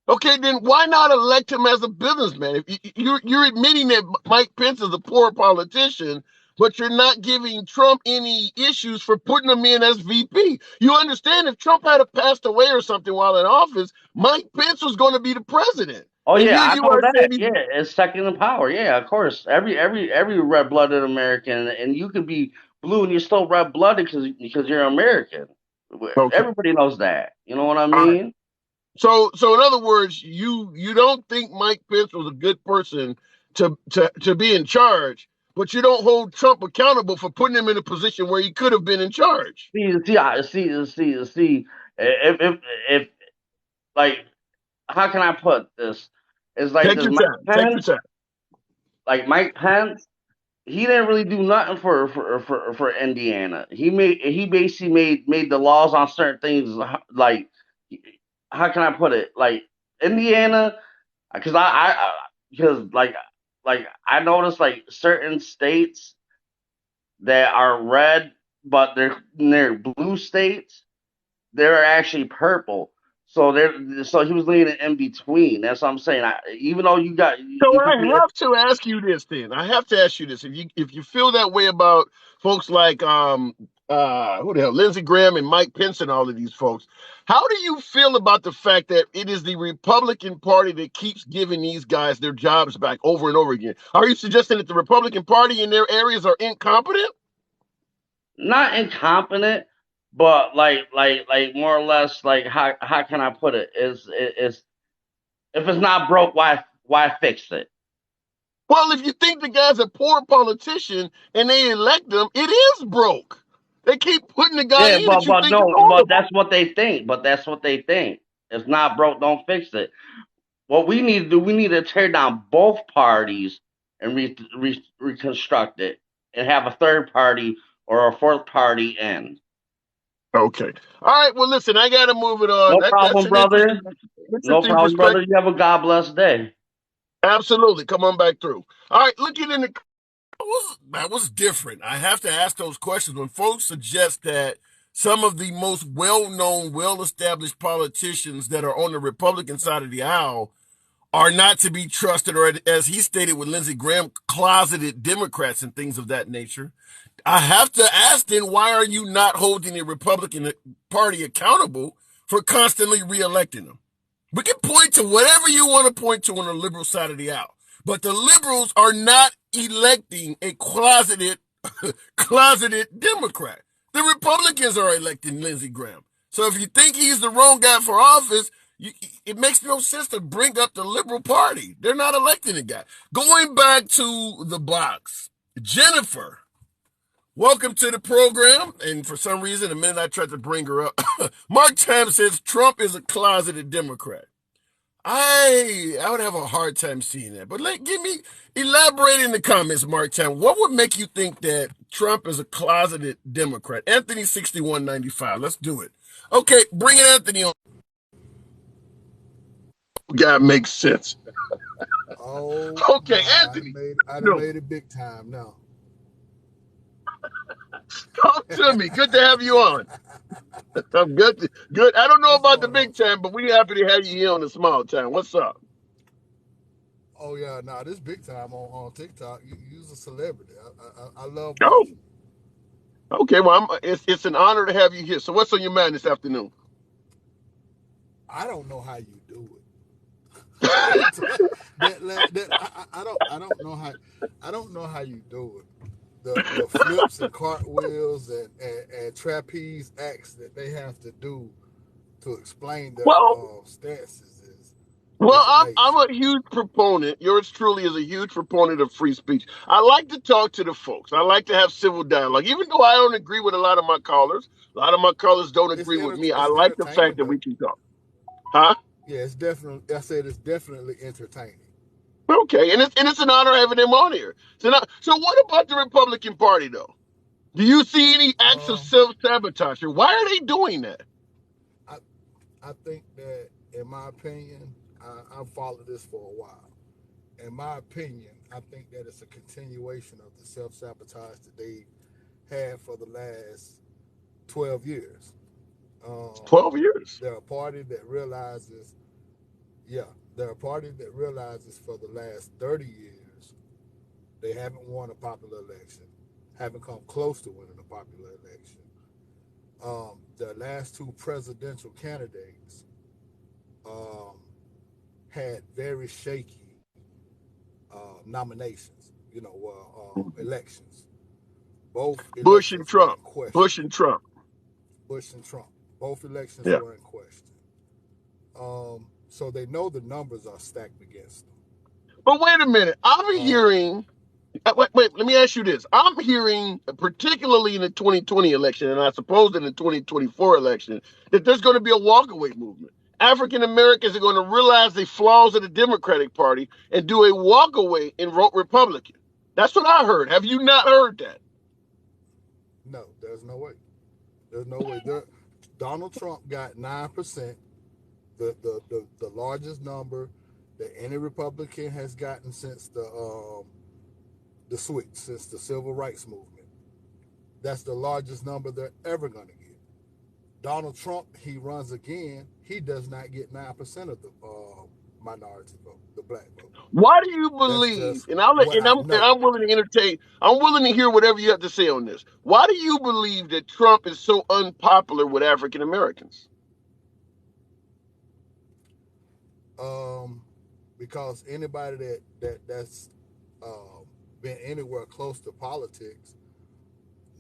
okay, then why not elect him as a businessman? If you're admitting that Mike Pence is a poor politician, but you're not giving Trump any issues for putting him in as VP. You understand if Trump had passed away or something while in office, Mike Pence was going to be the president. Oh And yeah, here I you know are that. saying he's Yeah, it's second in power. Yeah, of course. Every red blooded American, and you could be blue and you're still red blooded because you're American. okay. Everybody knows that. You know what I All right. mean? So in other words, you don't think Mike Pence was a good person to be in charge, but you don't hold Trump accountable for putting him in a position where he could have been in charge. See. If like, how can I put this? It's like Take this your time. Take your time. Mike Pence. He didn't really do nothing for Indiana. He basically made the laws on certain things. Like, how can I put it? Like Indiana, because because I noticed like certain states that are red, but they're blue states. They're actually purple. So he was leaning in between. That's what I'm saying. Even though So you could I be have to ask you this then. I have to ask you this. If you feel that way about folks like who the hell, Lindsey Graham and Mike Pence and all of these folks, how do you feel about the fact that it is the Republican Party that keeps giving these guys their jobs back over and over again? Are you suggesting that the Republican Party in their areas are incompetent? not incompetent, but like more or less like how can I put it? Is if it's not broke, why fix it? Well, if you think the guy's a poor politician and they elect him, it is broke. They keep putting the guy Yeah, in that you but think is no, but horrible. that's what they think. But that's what they think. If not broke, don't fix it. What we need to do, we need to tear down both parties and reconstruct it, and have a third party or a fourth party in. Okay. All right. Well, listen, I got to move it on. No That's problem, an brother. No interesting problem, perspective. brother. You have a God bless day. Absolutely. Come on back through. All right. Looking in the that was different. I have to ask those questions when folks suggest that some of the most well-known, well-established politicians that are on the Republican side of the aisle are not to be trusted, or as he stated with Lindsey Graham, closeted Democrats and things of that nature. I have to ask then, why are you not holding the Republican Party accountable for constantly reelecting them? We can point to whatever you want to point to on the liberal side of the aisle, but the liberals are not electing a closeted Democrat. The Republicans are electing Lindsey Graham. So if you think he's the wrong guy for office, it makes no sense to bring up the liberal party. They're not electing a guy. Going back to the box, Jennifer, welcome to the program. And for some reason, the minute I tried to bring her up, Mark Tam says Trump is a closeted Democrat. I would have a hard time seeing that. But give me elaborate in the comments, Mark Tam. What would make you think that Trump is a closeted Democrat? Anthony 6195. Let's do it. Okay, bring Anthony on. That makes sense. Oh Okay, nah, Anthony. I done No, made it big time now. talk to me. Good to have you on. I'm good. Good. I don't know What's about the going on? big time, but we happy to have you here on the small time. What's up? Oh yeah, nah, this big time on TikTok. You's a celebrity. I love Oh, watching. okay. Well, it's an honor to have you here. So, what's on your mind this afternoon? I don't know how you do it. I don't know how you do it. The flips and cartwheels and trapeze acts that they have to do to explain their Well, stances Well, is I'm amazing. a huge proponent. Yours truly is a huge proponent of free speech. I like to talk to the folks. I like to have civil dialogue, even though I don't agree with a lot of my callers. A lot of my callers don't agree with me. I It's like the fact entertaining that we though. can talk. Huh? Yeah, it's definitely. I said it's definitely entertaining. Okay, and it's an honor having them on here. So what about the Republican Party though? Do you see any acts of Um, self sabotage? Why are they doing that? I I think that, in my opinion, I've followed this for a while. In my opinion, I think that it's a continuation of the self sabotage that they had for the last 12 years. It's Um, 12 years. they're a party that realizes, yeah, they're a party that realizes for the last 30 years they haven't won a popular election, haven't come close to winning a popular election. The last two presidential candidates um, had very shaky nominations, elections. Both Bush and elections were Trump. in question. Bush and Trump. Bush and Trump. Both elections Yeah. were in question. So they know the numbers are stacked against them. But wait a minute. I'm Um, hearing wait, let me ask you this. I'm hearing, particularly in the 2020 election, and I suppose in the 2024 election, that there's going to be a walkaway movement. African Americans are going to realize the flaws of the Democratic Party and do a walkaway and vote Republican. That's what I heard. Have you not heard that? no, there's no way. There's no way. Donald Trump got 9%, the largest number that any Republican has gotten since the switch, since the civil rights movement. That's the largest number they're ever going to get. Donald Trump, he runs again. He does not get 9% of the minority vote, the black vote. Why do you That's believe? just And I'll let, what I and know. I'm willing to entertain. I'm willing to hear whatever you have to say on this. Why do you believe that Trump is so unpopular with African Americans? Um, because anybody that's um, been anywhere close to politics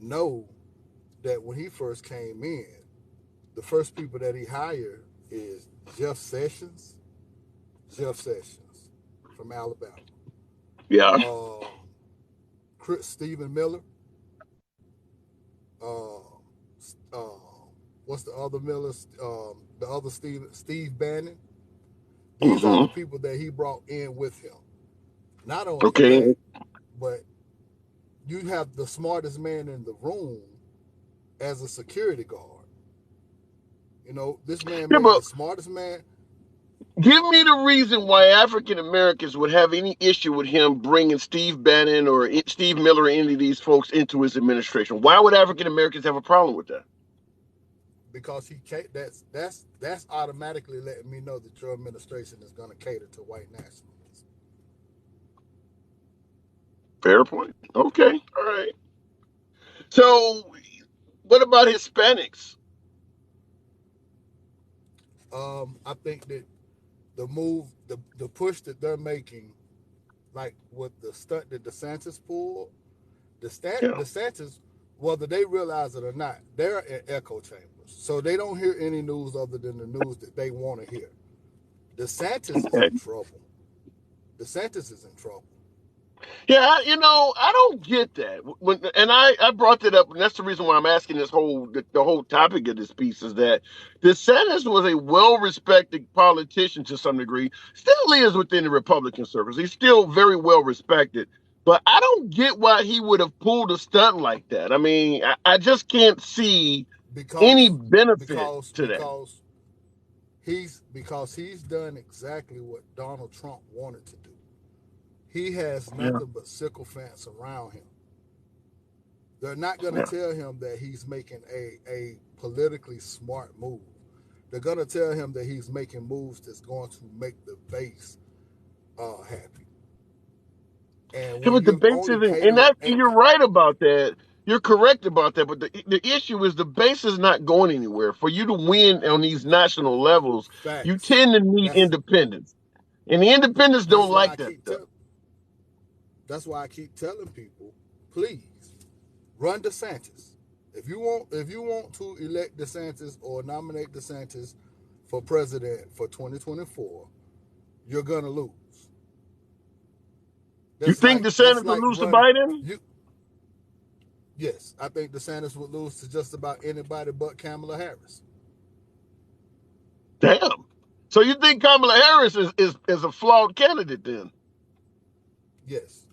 know that when he first came in, the first people that he hired is Jeff Sessions from Alabama, Yeah. um, Chris Stephen Miller, uh, uh, what's the other Miller, the other Steve Bannon. These are Hmm. the people that he brought in with him. Not only Okay. that, but you have the smartest man in the room as a security guard. This man Yeah, made but the smartest man. give me the reason why African Americans would have any issue with him bringing Steve Bannon or Steve Miller or any of these folks into his administration. Why would African Americans have a problem with that? Because he that's automatically letting me know that your administration is going to cater to white nationalists. Fair point. Okay. All right. So, what about Hispanics? I think that the push that they're making, like with the stunt that DeSantis pulled, Yeah. DeSantis, whether they realize it or not, they're in echo chambers, so they don't hear any news other than the news that they want to hear. DeSantis is Okay. in trouble. DeSantis is in trouble. Yeah, I don't get that. And I brought that up, and that's the reason why I'm asking the whole topic of this piece is that DeSantis was a well-respected politician to some degree, still is within the Republican circles. He's still very well respected, but I don't get why he would have pulled a stunt like that. I mean, I just can't see any because benefit because to that. because he's done exactly what Donald Trump wanted to do. He has Yeah, nothing but sycophants around him. They're not going to yeah. tell him that he's making a politically smart move. They're going to tell him that he's making moves that's going to make the base happy. And Yeah, when but the you're base only isn't, and catering, that you're right about that. You're correct about that. But the issue is the base is not going anywhere. For you to win on these national levels, you facts. tend to need That's independence, and the independents that's don't why like I that keep stuff. telling. That's why I keep telling people, please run DeSantis. If you want to elect DeSantis or nominate DeSantis for president for 2024, you're gonna lose. You That's think like that's DeSantis will like lose to running Biden? you. Yes, I think DeSantis would lose to just about anybody but Kamala Harris. Damn. So you think Kamala Harris is a flawed candidate then? Yes,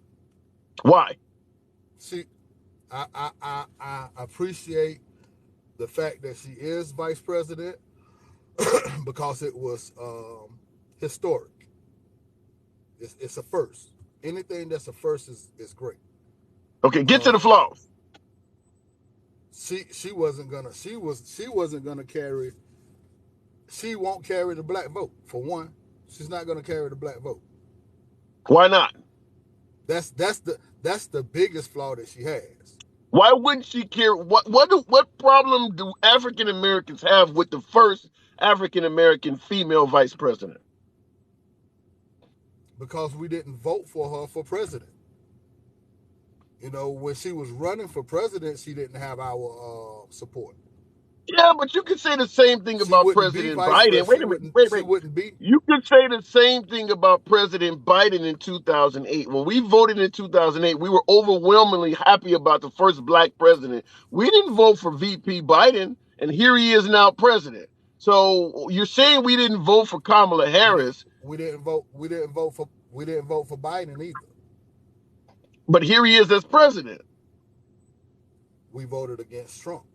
Why? she. I appreciate the fact that she is vice president because it was historic. It's a first. Anything that's a first is great. Okay, get to the Um, flaws. she wasn't gonna carry. She won't carry the black vote for one. She's not gonna carry the black vote. Why not? That's the biggest flaw that she has. Why wouldn't she care? What problem do African Americans have with the first African American female vice president? Because we didn't vote for her for president. When she was running for president, she didn't have our support. Yeah, but you could say the same thing She about wouldn't be President vice Biden. president. Wait She a minute. wouldn't. Wait, She wait. wouldn't be. You could say the same thing about President Biden in 2008. When we voted in 2008, we were overwhelmingly happy about the first black president. We didn't vote for VP Biden, and here he is now president. So you're saying we didn't vote for Kamala We didn't. Harris, We didn't vote. We didn't vote for Biden either. but here he is as president. We voted against Trump.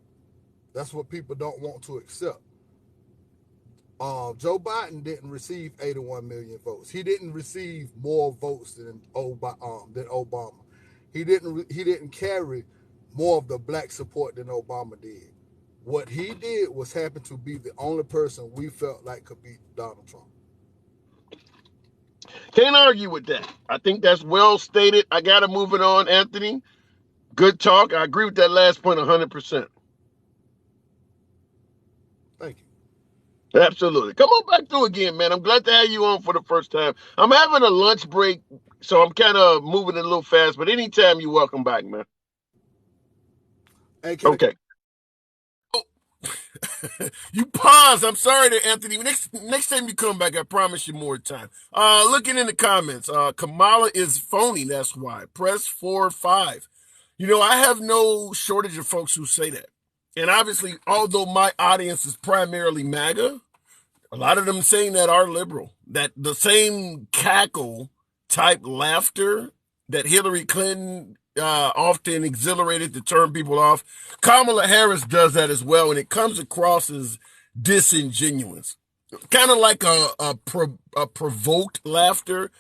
That's what people don't want to accept. Joe Biden didn't receive 81 million votes. He didn't receive more votes Obama. He didn't carry more of the black support than Obama did. What he did was happen to be the only person we felt like could beat Donald Trump. Can't argue with that. I think that's well stated. I got to move it on, Anthony. Good talk. I agree with that last point 100%. Thank you. Absolutely. Come on back through again, man. I'm glad to have you on for the first time. I'm having a lunch break, so I'm kind of moving it a little fast, but anytime you're welcome back, man. Hey, Okay. Oh, you pause. I'm sorry there, Anthony. Next time you come back, I promise you more time. Looking in the comments, Kamala is phony. That's why. Press 4-5. I have no shortage of folks who say that. And obviously, although my audience is primarily MAGA, a lot of them saying that are liberal. That the same cackle type laughter that Hillary Clinton often exhilarated to turn people off. Kamala Harris does that as well, and it comes across as disingenuous. Kind of like a provoked laughter.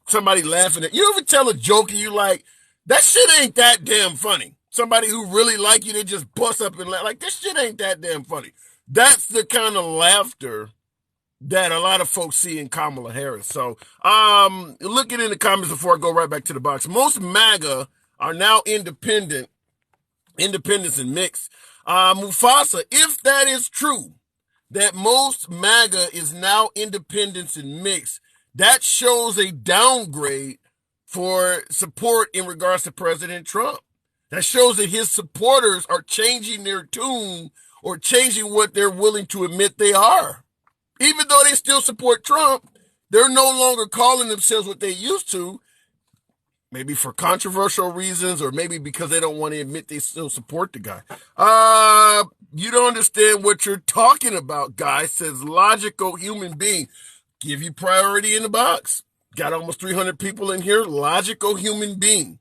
Somebody laughing at you. Ever tell a joke and you like, that shit ain't that damn funny. Somebody who really like you, they just bust up and laugh. Like, this shit ain't that damn funny. That's the kind of laughter that a lot of folks see in Kamala Harris. So, looking in the comments before I go right back to the box. Most MAGA are now independents and mixed. Mufasa, if that is true, that most MAGA is now independents and mixed, that shows a downgrade for support in regards to President Trump. That shows that his supporters are changing their tune or changing what they're willing to admit they are. Even though they still support Trump, they're no longer calling themselves what they used to, maybe for controversial reasons or maybe because they don't want to admit they still support the guy. You don't understand what you're talking about, guy, says logical human being. Give you priority in the box. Got almost 300 people in here. Logical human being.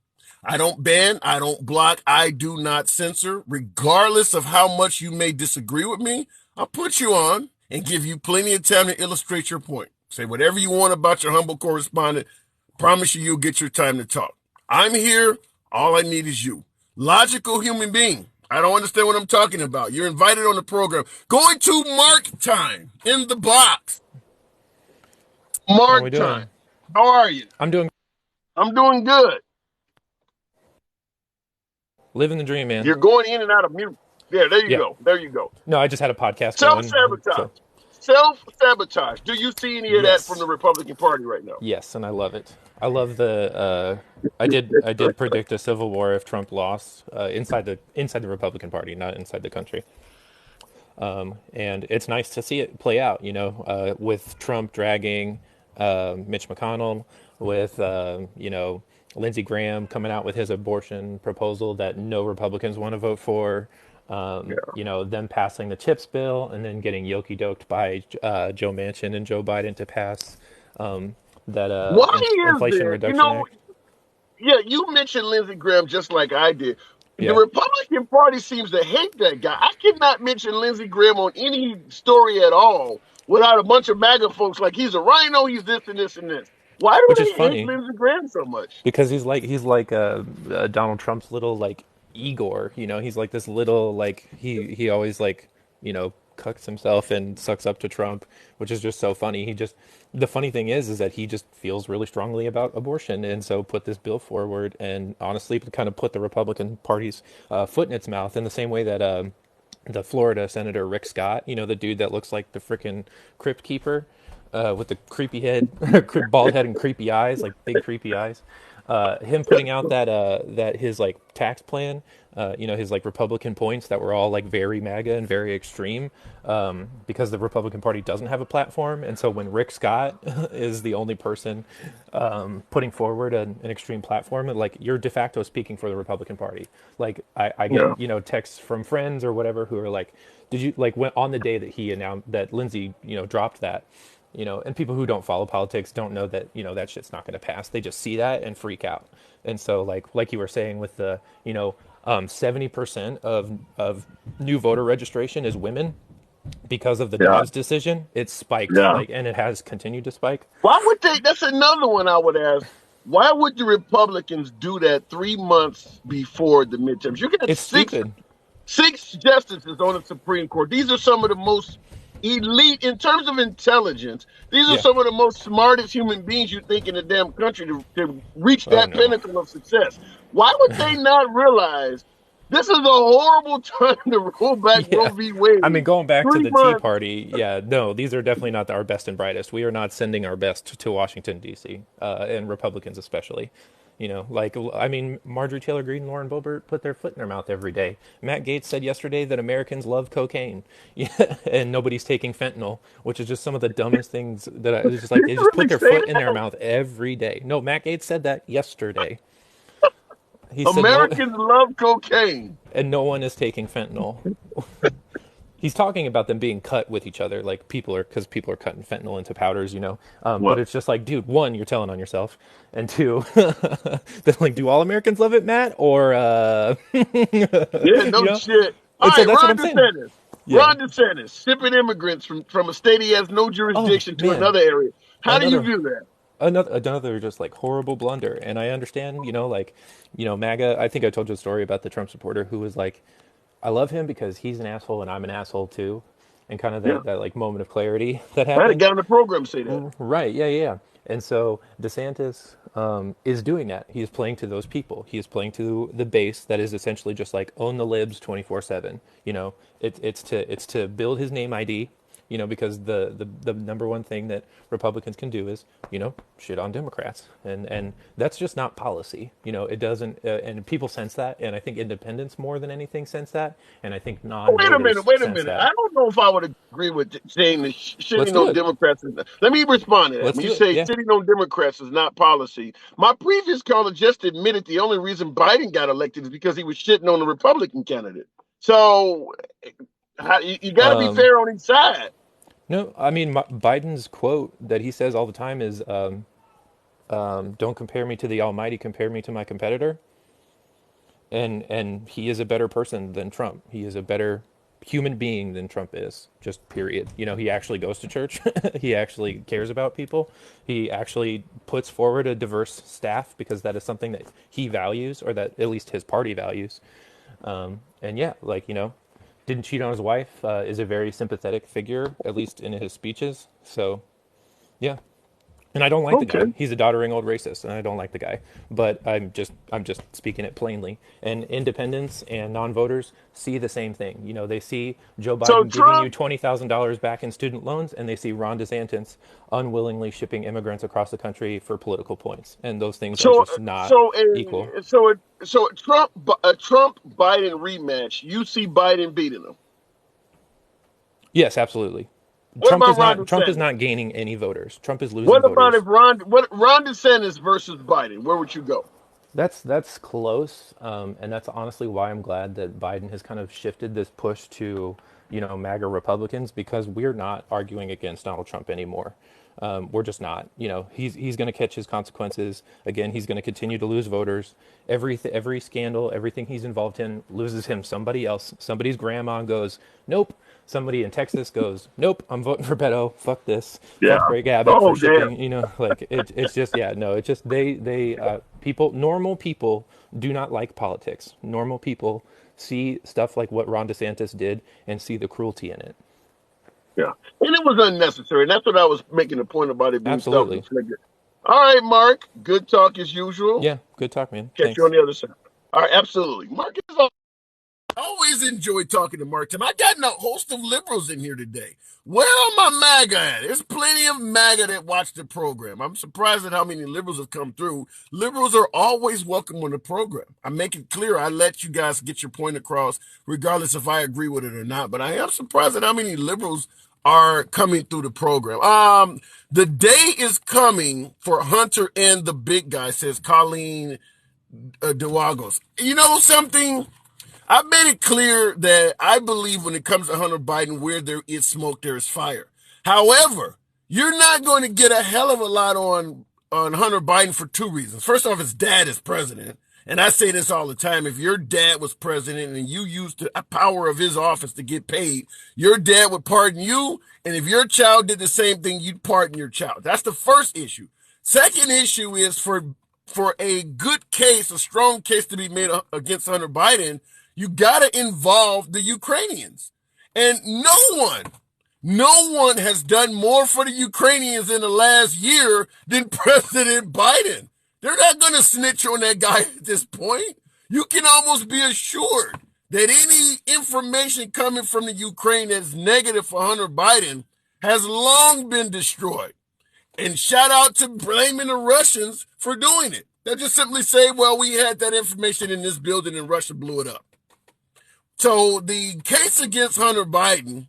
I don't ban, I don't block, I do not censor. Regardless of how much you may disagree with me, I'll put you on and give you plenty of time to illustrate your point. Say whatever you want about your humble correspondent. Promise you you'll get your time to talk. I'm here. All I need is you. Logical human being. I don't understand what I'm talking about. You're invited on the program. Going to Mark time in the box. Mark time. How are you? I'm doing good. Living the dream, man. You're going in and out of mute. Yeah, there you go. There you go. No, I just had a podcast Self-sabotage. Self-sabotage. Do you see any of that from the Republican Party right now? Yes, and I love it. I love the. I did predict a civil war if Trump lost inside the Republican Party, not inside the country. And it's nice to see it play out. With Trump dragging Mitch McConnell, with Lindsey Graham coming out with his abortion proposal that no Republicans want to vote for. Them passing the CHIPS bill and then getting yoke-doked by Joe Manchin and Joe Biden to pass Inflation Reduction Act. Yeah, you mentioned Lindsey Graham just like I did. Yeah. The Republican Party seems to hate that guy. I cannot mention Lindsey Graham on any story at all without a bunch of MAGA folks like he's a rhino, he's this and this and this. Why do they hate Lindsey Graham so much? Because he's like Donald Trump's little like Igor, he's like this little like he always like cucks himself and sucks up to Trump, which is just so funny. The funny thing is that he just feels really strongly about abortion and so put this bill forward and honestly kind of put the Republican Party's foot in its mouth in the same way that the Florida Senator Rick Scott, the dude that looks like the frickin' crypt keeper with the creepy head, bald head and creepy eyes, like big creepy eyes. Him putting out that his like tax plan, his like Republican points that were all like very MAGA and very extreme, because the Republican Party doesn't have a platform, and so when Rick Scott is the only person putting forward an extreme platform, like you're de facto speaking for the Republican Party. Like I get texts from friends or whatever who are like, did you like when on the day that he announced that Lindsey dropped that. And people who don't follow politics don't know that, that shit's not going to pass. They just see that and freak out. And so like you were saying with the, 70% of new voter registration is women because of the Dobbs decision. It's spiked, and it has continued to spike. Why would they? That's another one I would ask. Why would the Republicans do that 3 months before the midterms? You got six justices on the Supreme Court. These are some of the most elite in terms of intelligence. These are some of the most smartest human beings you think in the damn country to reach that pinnacle of success. Why would they not realize this is a horrible time to roll back Roe v. Wade? I mean, going back to the Tea Party, these are definitely not our best and brightest. We are not sending our best to Washington, D.C., and Republicans especially. Marjorie Taylor Greene and Lauren Boebert put their foot in their mouth every day. Matt Gaetz said yesterday that Americans love cocaine, and nobody's taking fentanyl, which is just some of the dumbest things that it's just like they just put their foot in their mouth every day. No, Matt Gaetz said that yesterday. He Americans love cocaine, and no one is taking fentanyl. He's talking about them being cut with each other, like because people are cutting fentanyl into powders, but it's just like, dude, one, you're telling on yourself, and two, then like, do all Americans love it, Matt? Or yeah, no shit. All right, Ron DeSantis. Yeah. Ron DeSantis shipping immigrants from a state he has no Oh jurisdiction to man, another area. How do you another view that? another just like horrible blunder. And I understand, like, MAGA. I think I told you a story about the Trump supporter who was like, I love him because he's an asshole and I'm an asshole too, and kind of Yeah, that like moment of clarity that I had a happened. guy on the program say that. Right. Yeah. Yeah. Yeah. And so DeSantis is doing that. He is playing to those people. He is playing to the base that is essentially just like own the libs 24/7. It's to build his name ID. Because the number one thing that Republicans can do is shit on Democrats, and that's just not policy. It doesn't, and people sense that, and I think independents more than anything sense that, and I think Wait a minute, non-voters wait a sense minute. I that. don't know if I would agree with saying that Let's shitting do on it. Democrats. Let me respond to that. Let's When you do it. say Yeah. shitting on Democrats is not policy, my previous caller just admitted the only reason Biden got elected is because he was shitting on the Republican candidate. So you got to be Um, fair on each side. No, I mean Biden's quote that he says all the time is, "Don't compare me to the Almighty, compare me to my competitor." And he is a better person than Trump. He is a better human being than Trump is. Just period. He actually goes to church. He actually cares about people. He actually puts forward a diverse staff because that is something that he values, or that at least his party values. And yeah, like didn't cheat on his wife. Is a very sympathetic figure, at least in his speeches. So yeah, and I don't like the Okay. guy. He's a doddering old racist, and I don't like the guy. But I'm just speaking it plainly. And independents and non-voters see the same thing. They see Joe So Biden giving you Trump, $20,000 back in student loans, and they see Ron DeSantis unwillingly shipping immigrants across the country for political points. And those things are so just not so equal. so a Trump Biden rematch. You see Biden beating him. Yes, absolutely. What Trump about is Ron not Trump is DeSantis? not gaining any voters. Trump is losing What about if voters. Ron DeSantis versus Biden? Where would you go? That's close, and that's honestly why I'm glad that Biden has kind of shifted this push to MAGA Republicans, because we're not arguing against Donald Trump anymore. We're just not. He's going to catch his consequences. Again, he's going to continue to lose voters. Every scandal, everything he's involved in, loses him somebody else. Somebody's grandma goes, nope. Somebody in Texas goes, nope, I'm voting for Beto. Fuck this. Yeah. Fuck Greg Abbott for Oh, damn. shipping. Like it's just, yeah, no, it's just normal people do not like politics. Normal people see stuff like what Ron DeSantis did and see the cruelty in it. Yeah. And it was unnecessary. And that's what I was making a point about it being Absolutely. self-inflicted. All right, Mark. Good talk as usual. Yeah, good talk, man. Catch you on Thanks. the other side. All right, absolutely. Mark is on. I always enjoy talking to Mark. And I got a host of liberals in here today. Where are my MAGA at? There's plenty of MAGA that watch the program. I'm surprised at how many liberals have come through. Liberals are always welcome on the program. I make it clear. I let you guys get your point across, regardless if I agree with it or not. But I am surprised at how many liberals are coming through the program. The day is coming for Hunter and the big guy, says Colleen Duagos. You know something? I've made it clear that I believe when it comes to Hunter Biden, where there is smoke, there is fire. However, you're not going to get a hell of a lot on Hunter Biden for two reasons. First off, his dad is president. And I say this all the time. If your dad was president and you used the power of his office to get paid, your dad would pardon you. And if your child did the same thing, you'd pardon your child. That's the first issue. Second issue is for a good case, a strong case to be made against Hunter Biden, you got to involve the Ukrainians. And no one has done more for the Ukrainians in the last year than President Biden. They're not going to snitch on that guy at this point. You can almost be assured that any information coming from the Ukraine that's negative for Hunter Biden has long been destroyed. And shout out to blaming the Russians for doing it. They'll just simply say, well, we had that information in this building and Russia blew it up. So the case against Hunter Biden,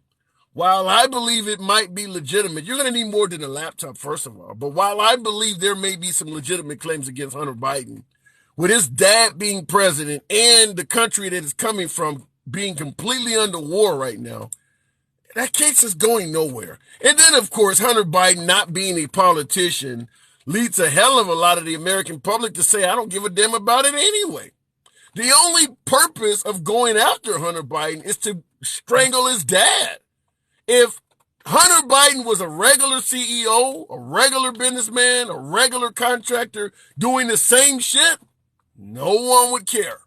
while I believe it might be legitimate, you're going to need more than a laptop, first of all. But while I believe there may be some legitimate claims against Hunter Biden, with his dad being president and the country that is coming from being completely under war right now, that case is going nowhere. And then, of course, Hunter Biden not being a politician leads a hell of a lot of the American public to say, I don't give a damn about it anyway. The only purpose of going after Hunter Biden is to strangle his dad. If Hunter Biden was a regular CEO, a regular businessman, a regular contractor doing the same shit, no one would care.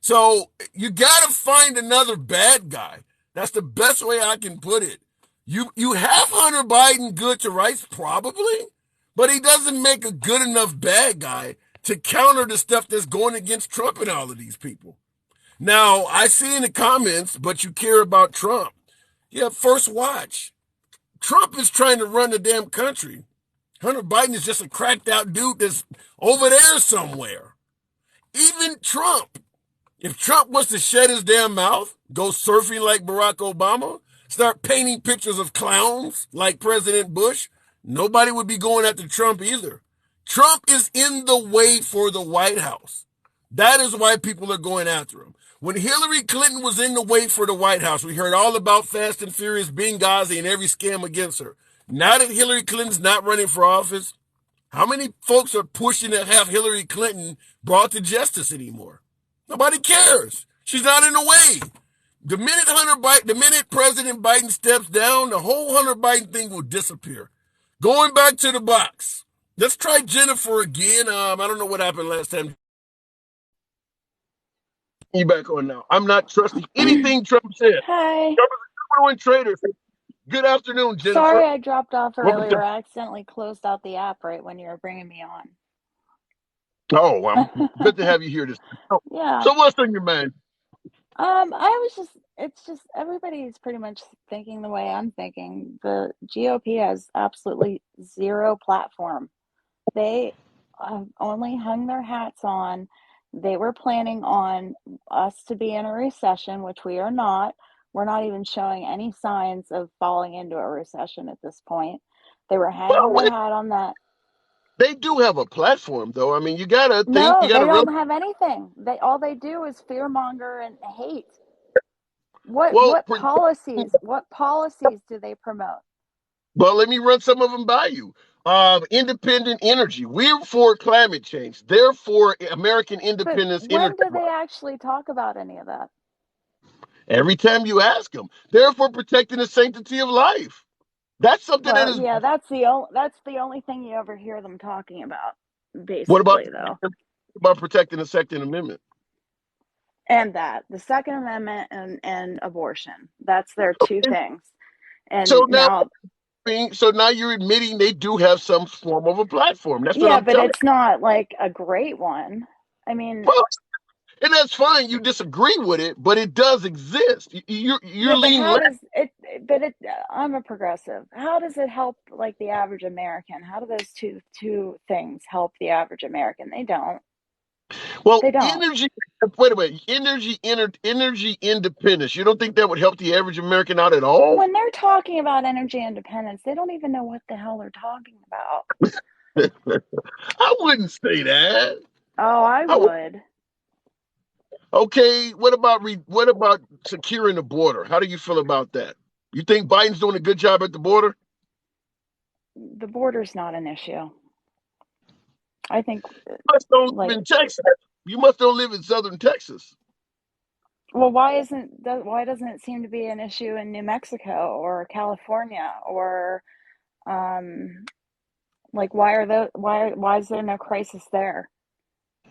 So you got to find another bad guy. That's the best way I can put it. You have Hunter Biden good to rights, probably, but he doesn't make a good enough bad guy to counter the stuff that's going against Trump and all of these people. Now, I see in the comments, but you care about Trump. Yeah, first watch. Trump is trying to run the damn country. Hunter Biden is just a cracked out dude that's over there somewhere. Even Trump, if Trump was to shut his damn mouth, go surfing like Barack Obama, start painting pictures of clowns like President Bush, nobody would be going after Trump either. Trump is in the way for the White House. That is why people are going after him. When Hillary Clinton was in the way for the White House, we heard all about Fast and Furious, Benghazi, and every scam against her. Now that Hillary Clinton's not running for office, how many folks are pushing to have Hillary Clinton brought to justice anymore? Nobody cares. She's not in the way. The minute President Biden steps down, the whole Hunter Biden thing will disappear. Going back to the box. Let's try Jennifer again. I don't know what happened last time. You back on now. I'm not trusting anything Trump said. Hi. Trump is a number one traitor. Good afternoon, Jennifer. Sorry I dropped off Welcome earlier. I accidentally closed out the app right when you were bringing me on. Oh, well, good to have you here. Yeah. So what's on your mind? It's just everybody's pretty much thinking the way I'm thinking. The GOP has absolutely zero platform. They only hung their hats on. They were planning on us to be in a recession, which we are not. We're not even showing any signs of falling into a recession at this point. They were hanging their hat on that. They do have a platform, though. I mean, you gotta think. No, You they gotta don't have anything. All they do is fearmonger and hate. What policies do they promote? Well, let me run some of them by you. Independent energy. We're for climate change. They're for American independence. But when do they actually talk about any of that? Every time you ask them, they're for protecting the sanctity of life. That's something that is. Yeah, that's the only thing you ever hear them talking about. Basically, what about protecting the Second Amendment? And that the Second Amendment and abortion. That's their two things. And so now you're admitting they do have some form of a platform. That's what I'm but it's not like a great one. I mean, well, and that's fine. You disagree with it, but it does exist. You're leaning. I'm a progressive. How does it help like the average American? How do those two things help the average American? They don't. Well, they don't. Wait a minute. Energy independence. You don't think that would help the average American out at all? When they're talking about energy independence, they don't even know what the hell they're talking about. I wouldn't say that. Oh, I would. Okay, what about securing the border? How do you feel about that? You think Biden's doing a good job at the border? The border's not an issue. I think you must don't live in Texas. You must don't live in southern Texas. Well, why doesn't it seem to be an issue in New Mexico or California or why is there no crisis there?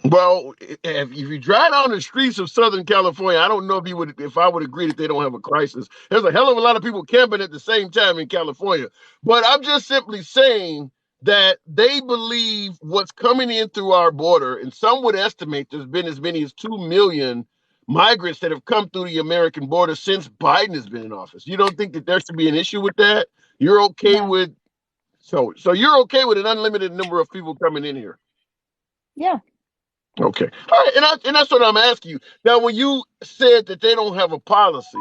Well, if you drive down the streets of Southern California, I don't know if I would agree that they don't have a crisis. There's a hell of a lot of people camping at the same time in California. But I'm just simply saying that they believe what's coming in through our border, and some would estimate there's been as many as 2 million migrants that have come through the American border since Biden has been in office. You don't think that there should be an issue with that? You're okay with so you're okay with an unlimited number of people coming in here? Yeah. Okay. All right. And that's what I'm asking you. Now, when you said that they don't have a policy,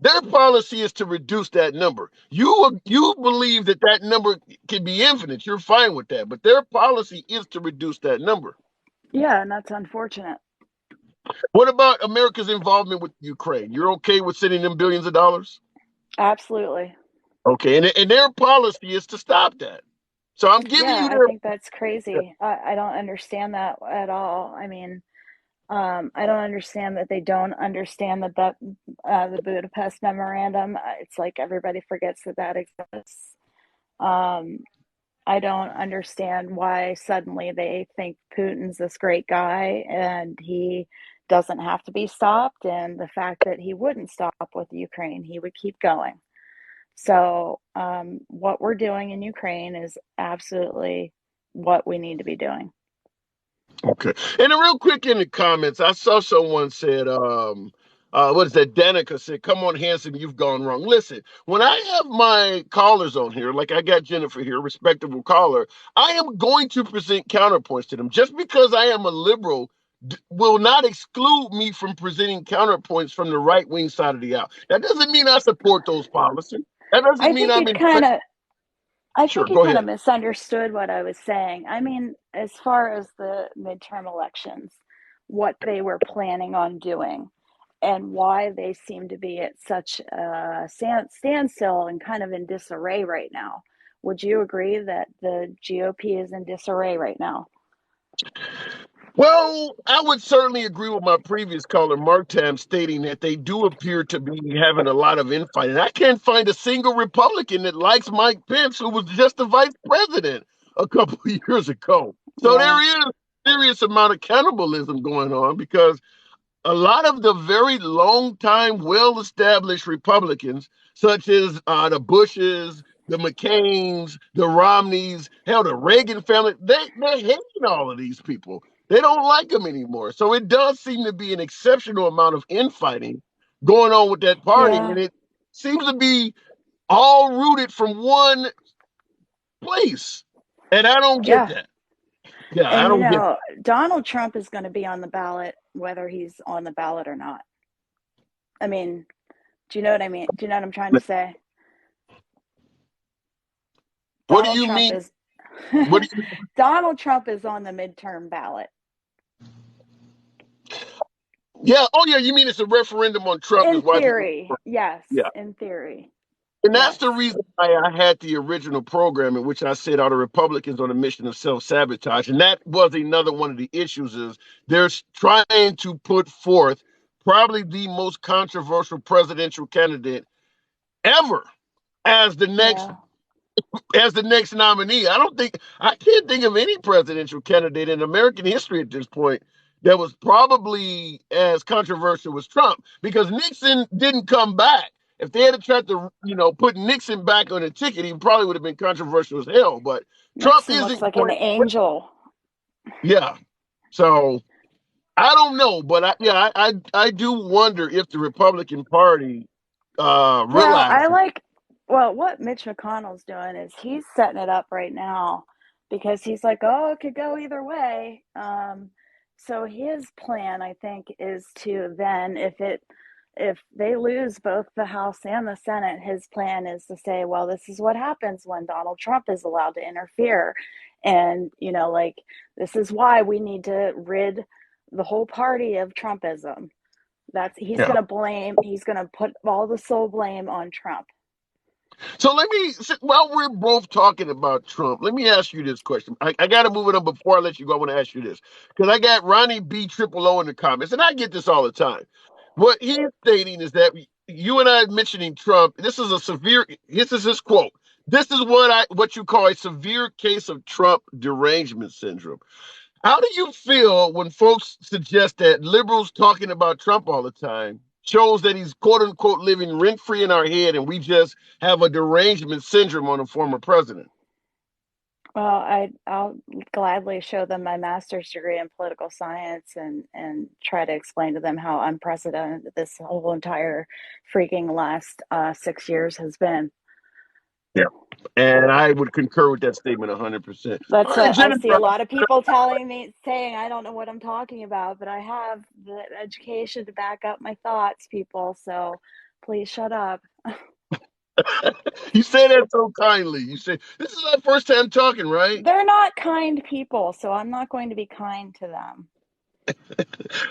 their policy is to reduce that number. You believe that number can be infinite. You're fine with that. But their policy is to reduce that number. Yeah, and that's unfortunate. What about America's involvement with Ukraine? You're okay with sending them billions of dollars? Absolutely. Okay. And their policy is to stop that. So I'm giving you I think that's crazy. I don't understand that at all. I mean, I don't understand that they don't understand the Budapest Memorandum. It's like everybody forgets that that exists. Um, I don't understand why suddenly they think Putin's this great guy and he doesn't have to be stopped, and the fact that he wouldn't stop with Ukraine, he would keep going. So, what we're doing in Ukraine is absolutely what we need to be doing. Okay. And real quick in the comments, I saw someone said, what is that? Danica said, "Come on, handsome, you've gone wrong." Listen, when I have my callers on here, like I got Jennifer here, respectable caller, I am going to present counterpoints to them. Just because I am a liberal will not exclude me from presenting counterpoints from the right wing side of the aisle. That doesn't mean I support those policies. That doesn't I mean think I'm you in. kind of I Sure, think you go kind of ahead. misunderstood what I was saying. I mean, as far as the midterm elections, what they were planning on doing and why they seem to be at such a standstill and kind of in disarray right now. Would you agree that the GOP is in disarray right now? Well, I would certainly agree with my previous caller, Mark Tam, stating that they do appear to be having a lot of infighting. I can't find a single Republican that likes Mike Pence, who was just the vice president a couple of years ago. So Yeah, there is a serious amount of cannibalism going on because a lot of the very long time, well established Republicans, such as the Bushes, the McCains, the Romneys, hell, the Reagan family, they're hating all of these people. They don't like them anymore. So it does seem to be an exceptional amount of infighting going on with that party. yeah, And it seems to be all rooted from one place. And I don't get yeah. that. Yeah, I And don't get Donald Trump is going to be on the ballot whether he's on the ballot or not. I mean, do you know what I mean? Do you know what I'm trying to that. say? What do Donald you Trump mean? is What do you Donald Trump is on the midterm ballot. Yeah. Oh, yeah. You mean it's a referendum on Trump? Is In why people. theory, yes. Yeah. In theory, And that's yes. the reason why I had the original program in which I said are the Republicans on a mission of self-sabotage. And that was another one of the issues is they're trying to put forth probably the most controversial presidential candidate ever as the next Yeah. nominee. I can't think of any presidential candidate in American history at this point that was probably as controversial as Trump because Nixon didn't come back. If they had tried to, put Nixon back on the ticket, he probably would have been controversial as hell. But Trump Nixon looks isn't like an going. angel. Yeah. So I don't know, but I do wonder if the Republican Party Well, realizes. what Mitch McConnell's doing is he's setting it up right now because he's like, oh, it could go either way. So his plan, I think, is to then, if they lose both the House and the Senate, his plan is to say, well, this is what happens when Donald Trump is allowed to interfere. And, like, this is why we need to rid the whole party of Trumpism. He's Yeah. going to he's going to put all the sole blame on Trump. So while we're both talking about Trump, let me ask you this question. I got to move it on before I let you go. I want to ask you this because I got Ronnie B Triple O in the comments, and I get this all the time. What he's stating is that you and I mentioning Trump. This is his quote. This is what you call a severe case of Trump derangement syndrome. How do you feel when folks suggest that liberals talking about Trump all the time shows that he's quote unquote living rent free in our head and we just have a derangement syndrome on a former president? Well, I'll gladly show them my master's degree in political science and try to explain to them how unprecedented this whole entire freaking last 6 years has been. Yeah. And I would concur with that statement 100%. All That's right, what I see a Jennifer. lot of people saying I don't know what I'm talking about, but I have the education to back up my thoughts, people. So please shut up. You say that so kindly. You say, this is our first time talking, right? They're not kind people, so I'm not going to be kind to them.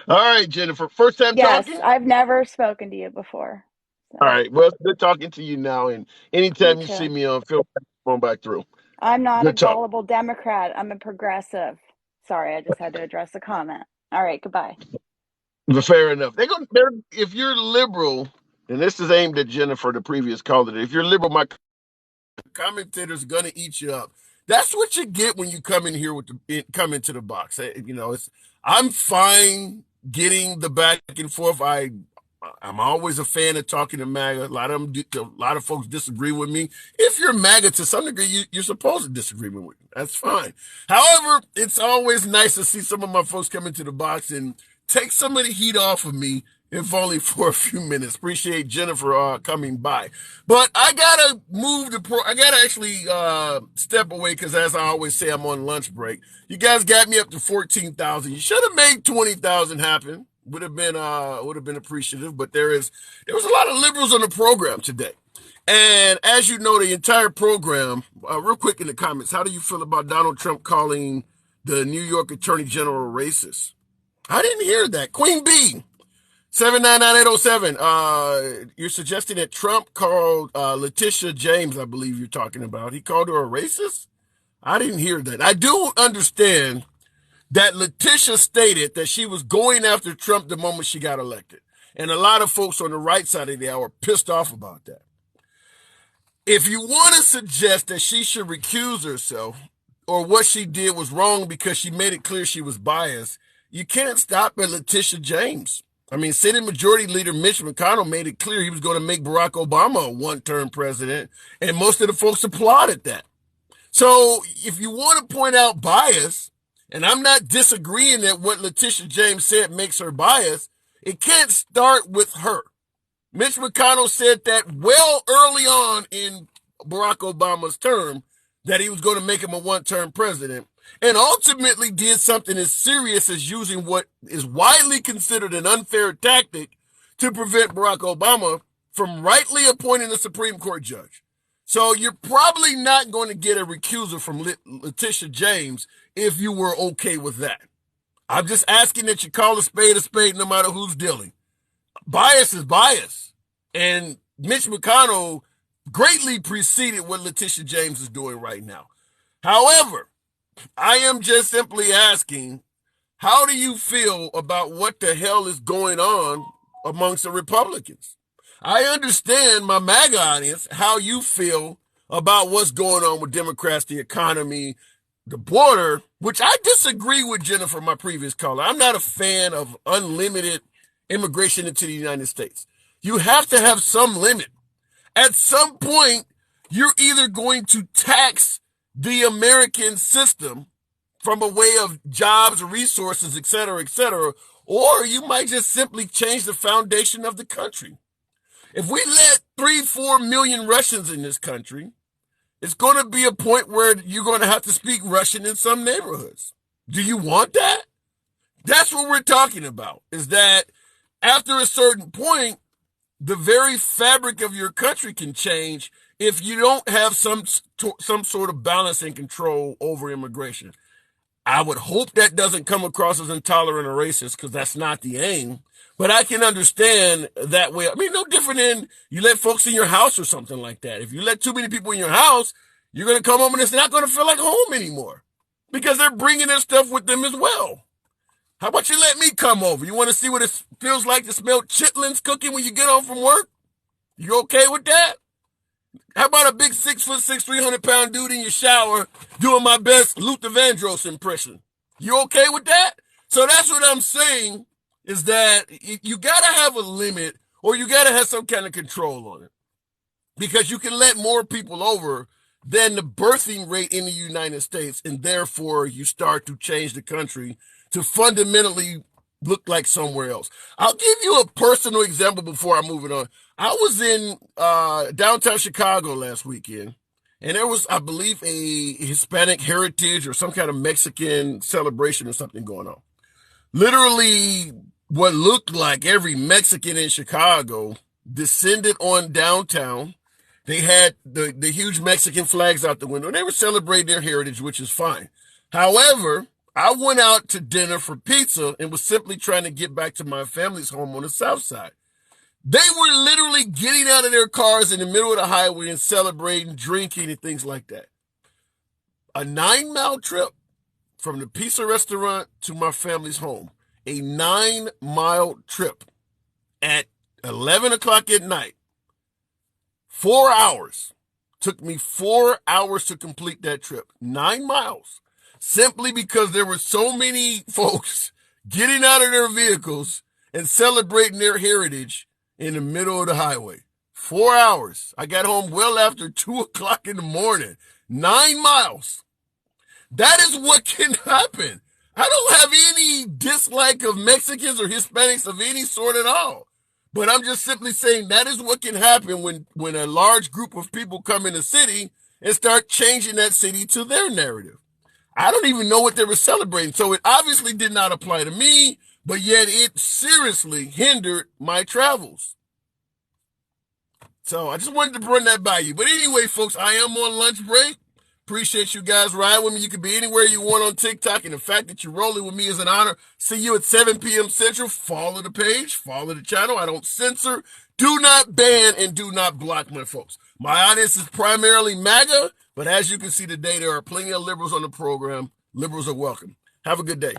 All right, Jennifer. First time Yes, talking? I've never spoken to you before. All So, right. Well, it's good talking to you now. And you anytime you see too. me on, feel free to phone back through. I'm not a Good talk. gullible Democrat. I'm a progressive. Sorry, I just had to address a comment. All right, goodbye. Fair enough. They're if you're liberal, and this is aimed at Jennifer, the previous caller. If you're liberal, my commentators gonna eat you up. That's what you get when you come in here with come into the box. It's I'm fine getting the back and forth. I'm always a fan of talking to MAGA. A lot of folks disagree with me. If you're MAGA to some degree, you're supposed to disagree with me. That's fine. However, it's always nice to see some of my folks come into the box and take some of the heat off of me, if only for a few minutes. Appreciate Jennifer coming by. But I gotta I gotta actually step away because, as I always say, I'm on lunch break. You guys got me up to 14,000. You should have made 20,000 happen. Would have been appreciative. But there was a lot of liberals on the program today. And as you know, the entire program, real quick in the comments, how do you feel about Donald Trump calling the New York Attorney General racist? I didn't hear that. Queen B, 799-807. You're suggesting that Trump called Letitia James, I believe you're talking about. He called her a racist? I didn't hear that. I do understand that Letitia stated that she was going after Trump the moment she got elected. And a lot of folks on the right side of the aisle were pissed off about that. If you want to suggest that she should recuse herself or what she did was wrong because she made it clear she was biased, you can't stop at Letitia James. I mean, Senate Majority Leader Mitch McConnell made it clear he was going to make Barack Obama a one-term president, and most of the folks applauded that. So if you want to point out bias, and I'm not disagreeing that what Letitia James said makes her biased, it can't start with her. Mitch McConnell said that well early on in Barack Obama's term that he was going to make him a one-term president, and ultimately did something as serious as using what is widely considered an unfair tactic to prevent Barack Obama from rightly appointing a Supreme Court judge. So you're probably not going to get a recusal from Letitia James if you were okay with that. I'm just asking that you call a spade no matter who's dealing. Bias is bias. And Mitch McConnell greatly preceded what Letitia James is doing right now. However, I am just simply asking, how do you feel about what the hell is going on amongst the Republicans? I understand, my MAGA audience, how you feel about what's going on with Democrats, the economy, the border, which I disagree with Jennifer, my previous caller. I'm not a fan of unlimited immigration into the United States. You have to have some limit. At some point, you're either going to tax the American system from a way of jobs, resources, et cetera, or you might just simply change the foundation of the country. If we let 3-4 million Russians in this country, it's going to be a point where you're going to have to speak Russian in some neighborhoods. Do you want that? That's what we're talking about, is that after a certain point, the very fabric of your country can change if you don't have some sort of balance and control over immigration. I would hope that doesn't come across as intolerant or racist, because that's not the aim. But I can understand that way. I mean, no different than you let folks in your house or something like that. If you let too many people in your house, you're going to come home and it's not going to feel like home anymore, because they're bringing their stuff with them as well. How about you let me come over? You want to see what it feels like to smell chitlins cooking when you get home from work? You okay with that? How about a big 6'6", 300-pound dude in your shower doing my best Luther Vandross impression? You okay with that? So that's what I'm saying, is that you got to have a limit, or you got to have some kind of control on it, because you can let more people over than the birthing rate in the United States, and therefore you start to change the country to fundamentally look like somewhere else. I'll give you a personal example before I move it on. I was in downtown Chicago last weekend, and there was, I believe, a Hispanic heritage or some kind of Mexican celebration or something going on. Literally, what looked like every Mexican in Chicago descended on downtown. They had the huge Mexican flags out the window. They were celebrating their heritage, which is fine. However, I went out to dinner for pizza and was simply trying to get back to my family's home on the south side. They were literally getting out of their cars in the middle of the highway and celebrating, drinking, and things like that. A 9-mile trip from the pizza restaurant to my family's home a 9-mile trip at 11 o'clock at night. 4 hours. Took me 4 hours to complete that trip. 9 miles. Simply because there were so many folks getting out of their vehicles and celebrating their heritage in the middle of the highway. 4 hours. I got home well after 2 o'clock in the morning. 9 miles. That is what can happen. I don't have any dislike of Mexicans or Hispanics of any sort at all. But I'm just simply saying that is what can happen when a large group of people come in a city and start changing that city to their narrative. I don't even know what they were celebrating. So it obviously did not apply to me, but yet it seriously hindered my travels. So I just wanted to run that by you. But anyway, folks, I am on lunch break. Appreciate you guys riding with me. You can be anywhere you want on TikTok, and the fact that you're rolling with me is an honor. See you at 7 p.m. Central. Follow the page. Follow the channel. I don't censor. Do not ban and do not block my folks. My audience is primarily MAGA, but as you can see today, there are plenty of liberals on the program. Liberals are welcome. Have a good day.